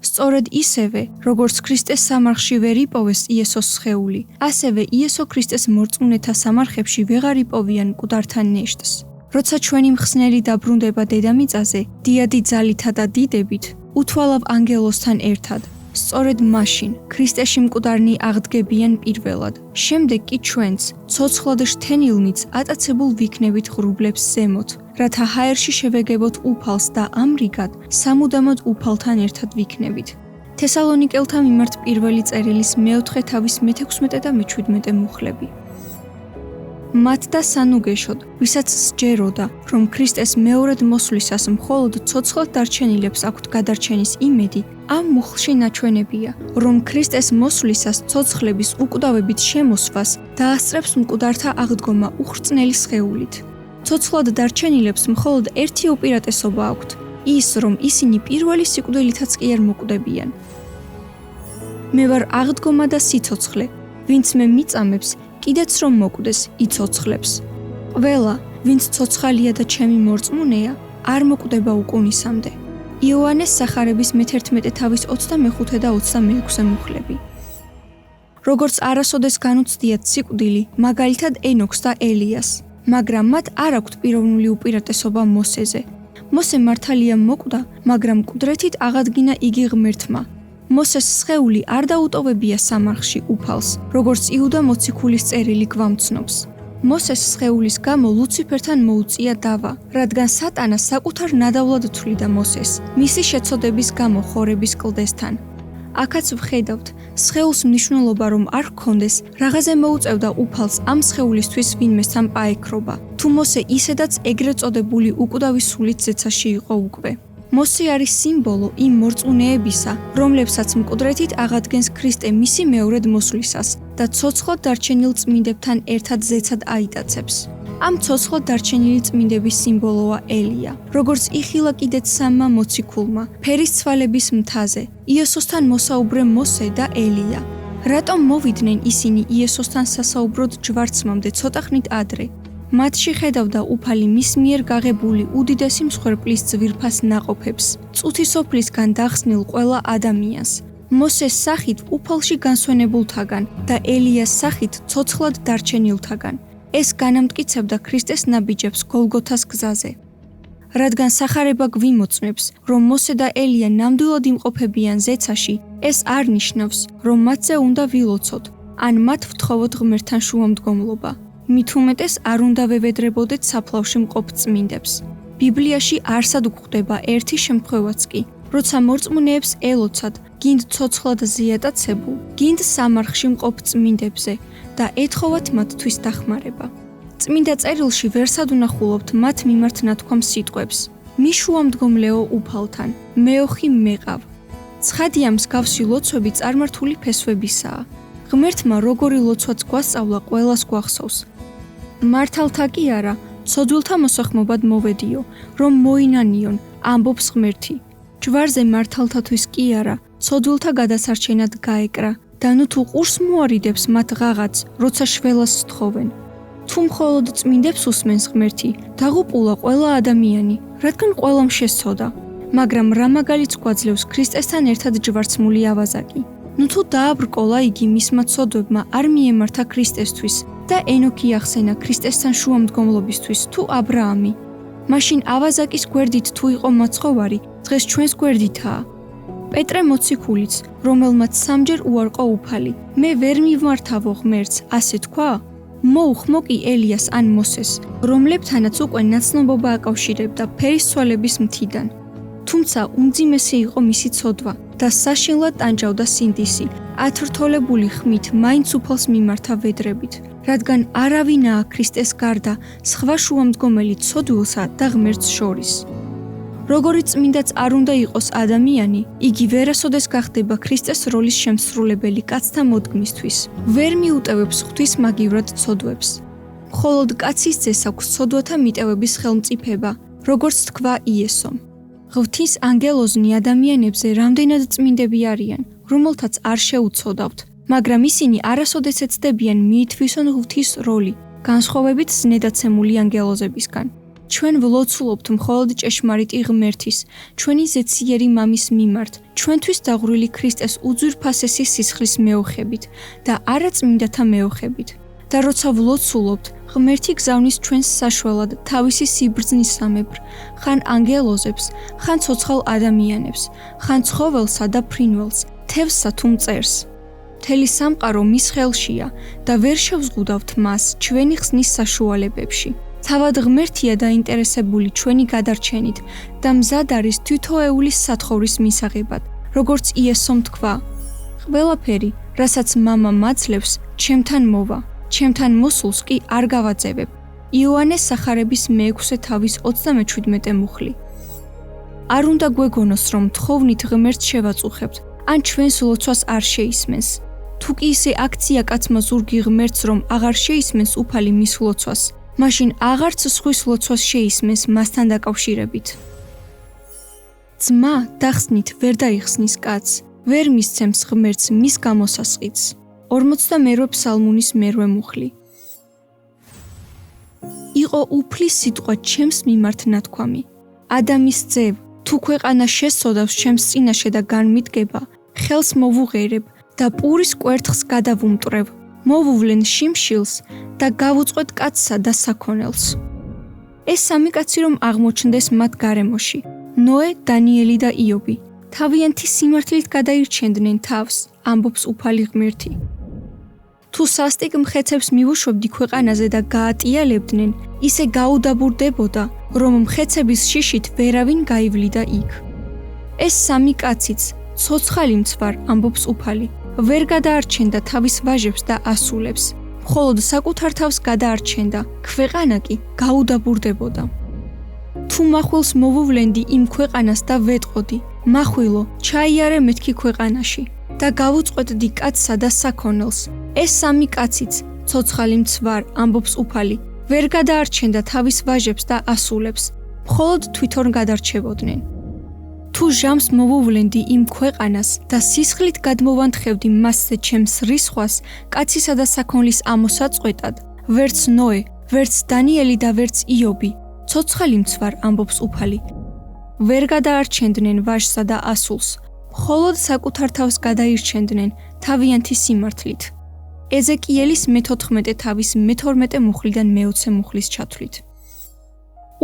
სწორედ ისევე, როგორც ქრისტეს სამარხში ვერ იპოვეს იესოს სხეული, ასევე იესო ქრისტეს მორწმუნეთა სამარხებში ვეღარ იპოვიან მკვდართან ნეშტს. როცა ჩვენი მხსნელი დაბრუნდება დედამიწაზე, დიადი ძალითა და დიდებით, უთვალავ ანგელოზთან ერთად. სწორედ მაშინ ქრისტეში მკვდარნი აღდგებიან პირველად. შემდეგ კი ჩვენც, ცოცხლად შთენილნიც ატაცებულ ვიქნებით ღრუბლებს ზემოთ, რათა ჰაერში შევეგებოთ უფალს და ამრიგად სამუდამოდ უფალთან ერთად ვიქნებით. თესალონიკელთა მიმართ პირველი წერილის მე-4 თავის მე-16 და მე-17 მუხლები. მათ და სანუგეშოდ, ვისაც სჯეროდა, რომ ქრისტეს მეორედ მოსვლისას მხოლოდ ცოცხლად დარჩენილებს აქვთ გადარჩენის იმედი, ამ მუხლში ნაჩვენებია, რომ ქრისტეს მოსვლისას ცოცხლების უკვდავებით შემოსვას დაასწრებს მკვდართა აღდგომა უხრწნელი სხეულით. ცოცხლად დარჩენილებს მხოლოდ ერთი უპირატესობა აქვთ, ის, რომ ისინი პირველი სიკვდილითაც კი არ მოკვდებიან. მე ვარ აღდგომა და სიცოცხლე, ვინც მე მიწამებს, კიდეც რომ მოკვდეს, იცოცხლებს. ყველა, ვინც ცოცხალია და ჩემი მორწმუნეა, არ მოკვდება უკუნისამდე. იოანეს სახარების მე-11 თავის 25 და 26 მუხლები. როგორც არასოდეს განუცდიათ სიკვდილი, მაგალითად ენოქს და ელიას, მაგრამ მათ არ აქვთ პიროვნული უპირატესობა მოსეზე. მოსე მართალია მოკვდა, მაგრამ მკვდრეთით აღადგინა იგი ღმერთმა. მოსეს სხეული არ დაუტოვებია სამარხში უფალს, როგორც იუდა მოციქულის წერილი გვამცნობს. მოსეს სხეულის გამო ლუციფერთან მოუწია დავა, რადგან სატანა საკუთარ ნადავლად თვლიდა მოსეს, მისი შეცოდების გამო ხორების კლდესთან. აქაც ვხედავთ, სხეულს მნიშვნელობა რომ არ ჰქონდეს, რაღაცე მოუწევდა უფალს ამ სხეულისთვის ვინმე სამპაექრობა, თუ მოსე ისედაც ეგრეთ წოდებული უკვდავი სულით ზეცაში იყო უკვე. მოსე არის სიმბოლო იმ მორწმუნეებისა, რომლებსაც მკვდრეთით აღადგენს ქრისტე მისი მეორედ მოსვლისას და ცოცხლად დარჩენილ წმინდებთან ერთად ზეცად აიტაცებს. ამ ცოცხლად დარჩენილი წმინდების სიმბოლოა ელია, როგორც იხილა კიდეც 3 მოციქულმა, ფერის ცვალების მთაზე, იესოსთან მოსაუბრე მოსე და ელია. რატომ მოვიდნენ ისინი იესოსთან სასაუბროდ ჯვარცმამდე ცოტა ხნით ადრე? მათში ხედავდა უფალი მის მიერ გაღებული უდიდესი მსხვერპლის ძვირფას ნაყოფებს, წუთი სოფლისგან დახსნილ ყველა ადამიანს, მოსეს სახით უფალში განსვენებულთაგან და ელიას სახით ცოცხლად დარჩენილთაგან. ეს განამტკიცებდა ქრისტეს ნაბიჯებს გოლგოთას გზაზე. რადგან სახარება გვიმოწმებს, რომ მოსე და ელია ნამდვილად იმყოფებიან ზეცაში, ეს არ ნიშნავს, რომ მათზე უნდა ვილოცოთ, ან მათ ვთხოვოთ ღმერთთან შუამდგომლობა. მით უმეტეს არ უნდა ვევედრებოდეთ საფლავში მყოფ წმინდებს. ბიბლიაში არსად გვხვდება ერთი შემთხვევაც კი, როცა მორწმუნეებს ელოცათ, გინდ ცოცხლად ზიატაცებულ, გინდ სამარხში მყოფ წმინდებზე და ეთხოვათ მათთვის დახმარება. წმინდა წერილში ვერსად უნახულობთ მათ მიმართ ნათქვამ სიტყვებს: მიშუამდგომლეო უფალთან, მეოხი მეყავ. ცხადია მსგავსი ლოცვები წარმართული ფესვებისაა. ღმერთმა როგორი ლოცვაც გვასწავლა, ყველას გვახსოვს. მართალთა კი არა, ცოდვილთა მოსახმობად მოვედიო, რომ მოინანიონ, ამბობს ღმერთი. ჯვარზე მართალთათვის კი არა, ცოდვილთა გადასარჩენად გაეკრა და ნუ თუ ყურს მოარიდებს მათ ღაღაც, როცა შველას სთხოვენ. თუ მხოლოდ წმინდებს უსმენს ღმერთი, დაღუპულა ყველა ადამიანი, რადგან ყველამ შესწოდა. მაგრამ რა მაგალითს გვაძლევს ქრისტესთან ერთად ჯვარცმული ავაზაკი? ნუ თუ დააბრკოლა იგი მისმა ცოდვებმა არ მიემართა ქრისტესთვის და ენოქი ახსენა ქრისტესთან შუამდგომლობისთვის თუ აბრაამი, მაშინ ავაზაკის გვერდით თუ იყო მაცხოვარი, დღეს ჩვენს გვერდითაა. პეტრე მოციქულიც, რომელმაც სამჯერ უარყო უფალი, მე ვერ მივმართავო ღმერთს, ასე თქვა? მოუხმო კი ელიას ან მოსეს, რომლებთანაც უკვე ნაცნობობა აკავშირებდა ფერისცვალების მთიდან. თუმცა უმძიმესი იყო მისი ცოდვა და საშინლად ტანჯავდა სინდისი, ათრთოლებული ხმით მაინც უფალს მიმართა ვედრებით, რადგან არავინაა ქრისტეს გარდა სხვა შუამდგომელი ცოდვილსა და ღმერთს შორის. როგორიც წმინდაც არ უნდა იყოს ადამიანი, იგი ვერასოდეს გახდება ქრისტეს როლის შემსრულებელი კაცთა მოდგმისთვის. ვერ მიუტევებს ღვთისმაგივრად ცოდვებს. მხოლოდ კაცის ძეს აქვს ცოდვათა მიტევების ხელმწიფება, როგორც თქვა იესომ. ღვთის ანგელოზნი ადამიანებზე რამდენად წმინდები არიან, რომელთაც არ შეუცოდავთ, მაგრამ ისინი არასოდეს ეცდებიან მიითვისონ ღვთის როლი, განსხვავებით ზნედაცემული ანგელოზებისგან. ჩვენ ვლოცულობთ მხოლოდ ჭეშმარიტი ღმერთის, ჩვენი ზეციერი მამის მიმართ, ჩვენთვის დაღვრილი ქრისტეს უძვირფასესი სისხლის მეოხებით და არა წმინდათა მეოხებით. და როცა ვლოცულობთ, ღმერთი გზავნის ჩვენს საშველად თავისი სიბრძნისამებრ, ხან ანგელოზებს, ხან ცოცხალ ადამიანებს, ხან ცხოველსა და ფრინველს, თევზსა თუ მწერს. მთელი სამყარო მის ხელშია და ვერ შევზღუდავთ მას ჩვენი ხსნის საშუალებებში. თავად ღმერთია დაინტერესებული ჩვენი გადარჩენით და მზად არის თითოეულის სათხოვრის მისაღებად, როგორც იესომ თქვა: ყველაფერი, რასაც მამა მაძლევს, ჩემთან მოვა, ჩემთან მოსულს კი არ გავაძევებ. იოანეს სახარების მე-6 თავის 37 მუხლი. არ უნდა გვეგონოს, რომ თხოვნით ღმერთს შევაწუხებთ, ან ჩვენს ლოცვას არ შეისმენს. თუ კი ისე აქცია კაცმა ზურგი ღმერთს, რომ აღარ შეისმენს უფალი მის ლოცვას, მაშინ აღარც სხვის ლოცვას შეისმენს მასთან დაკავშირებით. ძმა დახსნით ვერ დაიხსნის კაცს, ვერ მისცემს ღმერთს მის გამოსასყიდს. 42 ფსალმუნის მერვე მუხლი. იყო უფლის სიტყვა ჩემს მიმართ ნათქვამი. ადამის ძევ, თუ ქვეყანა შესწოდავს ჩემს წინაშე და განმიდგება, ხელს მოვუღერებ და პურის კვერთხს გადავუმტრევ. მოვუვლენ შიმშილს და გავუწყვეთ კაცსა და საქონელს. ეს სამი კაცი რომ აღმოჩნდეს მათ გარემოში, ნოე, დანიელი და იობი, თავიანთი სიმართლით გადაირჩენდნენ თავს, ამბობს უფალი ღმერთი. თუ სასტიკ მხეცებს მივუშვებდი ქვეყანაზე და გაატიალებდნენ, ისე გაუდაბურდებოდა, რომ მხეცების შიშით ვერავინ გაივლიდა იქ. ეს სამი კაციც, ცოცხალი მცვარ, ამბობს უფალი, ვერ გადაარჩენდა თავის ვაჟებს და ასულებს, მხოლოდ საკუთარ თავს გადაარჩენდა, ქვეყანა კი გაუდაბურდებოდა. თუ მახვილს მოვუვლენდი იმ ქვეყანას და ვეტყოდი, მახვილო, ჩაიარე მეთქი ქვეყანაში და გავუწყვეტდი კაცსა და საქონელს. ეს სამი კაციც, ცოცხალი მცვარ, ამბობს უფალი, ვერ გადაარჩენდა თავის ვაჟებს და ასულებს, მხოლოდ თვითონ გადარჩებოდნენ. თუ ჟამს მოვუვლენდი იმ ქვეყანას და სისხლით გადმოვანთხევდი მასზე ჩემს რისხვას, კაცისა და საქონლის ამოსაწყვეტად, ვერც ნოე, ვერც დანიელი და ვერც იობი, ცოცხალი მცვარ, ამბობს უფალი, ვერ გადაარჩენდნენ ვაჟსა და ასულს, მხოლოდ საკუთარ თავს გადაირჩენდნენ თავიანთი სიმართლით. ეზეკიელის მე-14 თავის მე-12 მუხლიდან მე-20 მუხლის ჩათვლით.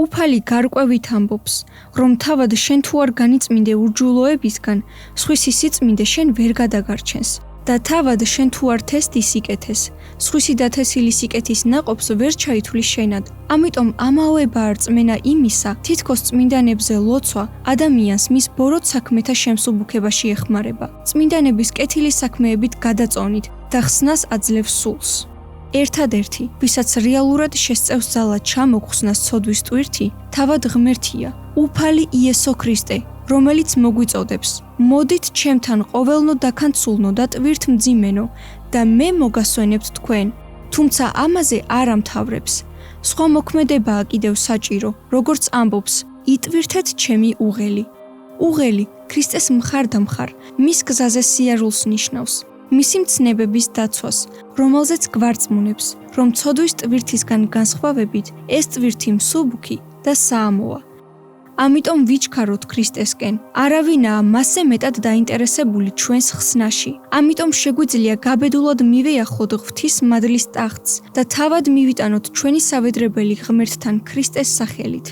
უფალი გარკვევით ამბობს, რომ თავად შენ თუ არ განიწმინდე ურჯულოებისგან, სხვისი სიწმინდე შენ ვერ გადაგარჩენს და თავად შენ თუ არ თესდი სიკეთეს, სხვისი დათესილი სიკეთის ნაყოფს ვერ ჩაითვლი შენად. ამიტომ ამაოება არ წმენა იმისა, თითქოს წმინდანებზე ლოცვა ადამიანს მის ბოროტ საქმეთა შემსუბუქებაში ეხმარება, წმინდანების კეთილი საქმეებით გადაწონით და ხსნას აძლევს სულს. ერთადერთი, ვისაც რეალურად შესწევს ძალა ჩამოგხსნას ცოდვის ტვირთი, თავად ღმერთია, უფალი იესო ქრისტე, რომელიც მოგვიწოდებს: მოდით ჩემთან ყოველნო დაქანცულნო და ტვირთ მძიმენო და მე მოგასვენებთ თქვენ, თუმცა ამაზე არ ამთავრებს. სხვა მოქმედებაა კიდევ საჭირო, როგორც ამბობს: იტვირთეთ ჩემი უღელი. უღელი ქრისტეს მხარდამხარ, მის გზაზე სიარულს ნიშნავს. მისი მცნებების დაცვას, რომელზეც გვარწმუნებს, რომ ცოდვის ტვირთისგან განსხვავებით ეს ტვირთი მსუბუქი და საამოა. ამიტომ ვიჩქაროთ ქრისტესკენ, არავინაა მასზე მეტად დაინტერესებული ჩვენს ხსნაში. ამიტომ შეგვიძლია გაბედულად მივეახოთ ღვთის მადლის ტახტს და თავად მივიტანოთ ჩვენი სავედრებელი ღმერთთან ქრისტეს სახელით.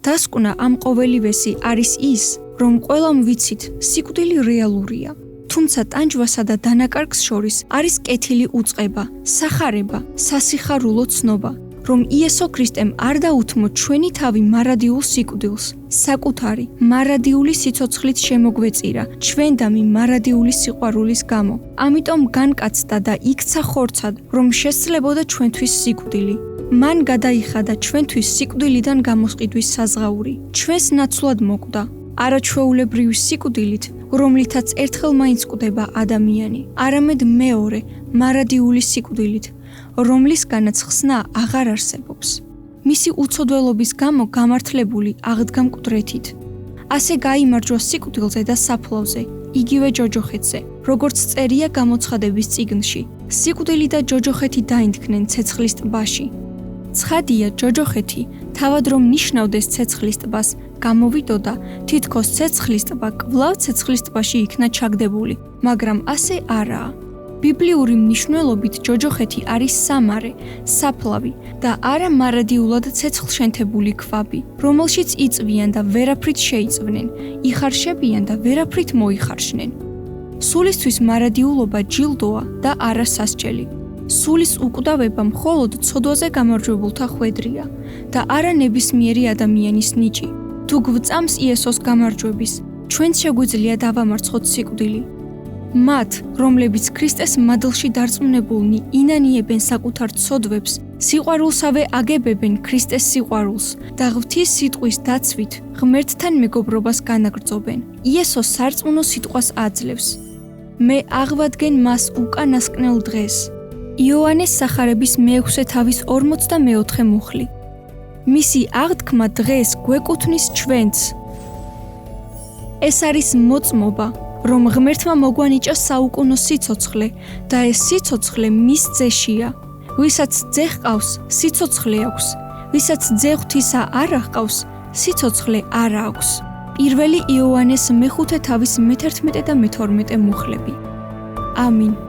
დასკვნა ამ ყოველივესი არის ის, რომ ყველამ ვიცით, სიკვდილი რეალურია. თუმცა ტანჯვასა და დანაკარგს შორის არის კეთილი უწყება, სახარება, სასიხარულო ცნობა, რომ იესო ქრისტემ არ დაუთმო ჩვენი თავი მარადიულ სიკვდილს, საკუთარი მარადიული სიცოცხლით შემოგვეწირა ჩვენდამი მარადიული სიყვარულის გამო. ამიტომ განკაცდა და იქცა ხორცად, რომ შესძლებოდა ჩვენთვის სიკვდილი. მან გადაიხადა ჩვენთვის სიკვდილიდან გამოსყიდვის საზღაური, ჩვენს ნაცვლად მოკვდა. არაჩვეულებრივი სიკვდილით, რომლითაც ერთხელ მაინც კვდება ადამიანი, არამედ მეორე, მარადიული სიკვდილით, რომლისგანაც ხსნა აღარ არსებობს. მისი უცოდველობის გამო გამართლებული აღდგა მკვდრეთით. ასე გაიმარჯვა სიკვდილზე და საფლავზე, იგივე ჯოჯოხეთზე, როგორც წერია გამოცხადების წიგნში. სიკვდილი და ჯოჯოხეთი დაინთქნენ ცეცხლის ტბაში. ცხადია, ჯოჯოხეთი, თავად რომ ნიშნავდეს ცეცხლის ტბას, გამოვიდოდა, თითქოს ცეცხლის ტბა კვლავ ცეცხლის ტბაში იქნა ჩაგდებული, მაგრამ ასე არაა. ბიბლიური მნიშვნელობით ჯოჯოხეთი არის სამარე, საფლავი და არა მარადიულად ცეცხლშენთებული ქვაბი, რომელშიც იწვიან და ვერაფრით შეიწვნენ, იხარშებიან და ვერაფრით მოიხარშნენ. სულისთვის მარადიულობა ჯილდოა და არა სასჯელი. სულის უკვდავება მხოლოდ ცოდვაზე გამარჯვებულთა ხვედრია და არა ნებისმიერი ადამიანის ნიჭი. თუ გვწამს იესოს გამარჯვების, ჩვენც შეგვიძლია დავამარცხოთ სიკვდილი. მათ, რომლებიც ქრისტეს მადლში დარწმუნებულნი ინანიებენ საკუთარ ცოდვებს, სიყვარულსავე აგებებენ ქრისტეს სიყვარულს და ღვთის სიტყვის დაცვით ღმერთთან მეგობრობას განაგრძობენ. იესო სარწმუნო სიტყვას აძლევს. მე აღვადგენ მას უკანასკნელ დღეს. იოანეს სახარების მე-6 თავის 44 მუხლი. მისი აღთქმა დღეს გვეკუთვნის ჩვენც. ეს არის მოწმობა, რომ ღმერთმა მოგვანიჭა საუკუნო სიცოცხლე და ეს სიცოცხლე მის ძეშია. ვისაც ძე ჰყავს, სიცოცხლე აქვს. ვისაც ძე ღვთისა არ ჰყავს, სიცოცხლე არ აქვს. 1 იოანეს მე-5 თავის მე-11 და მე-12 მუხლები. ამინ.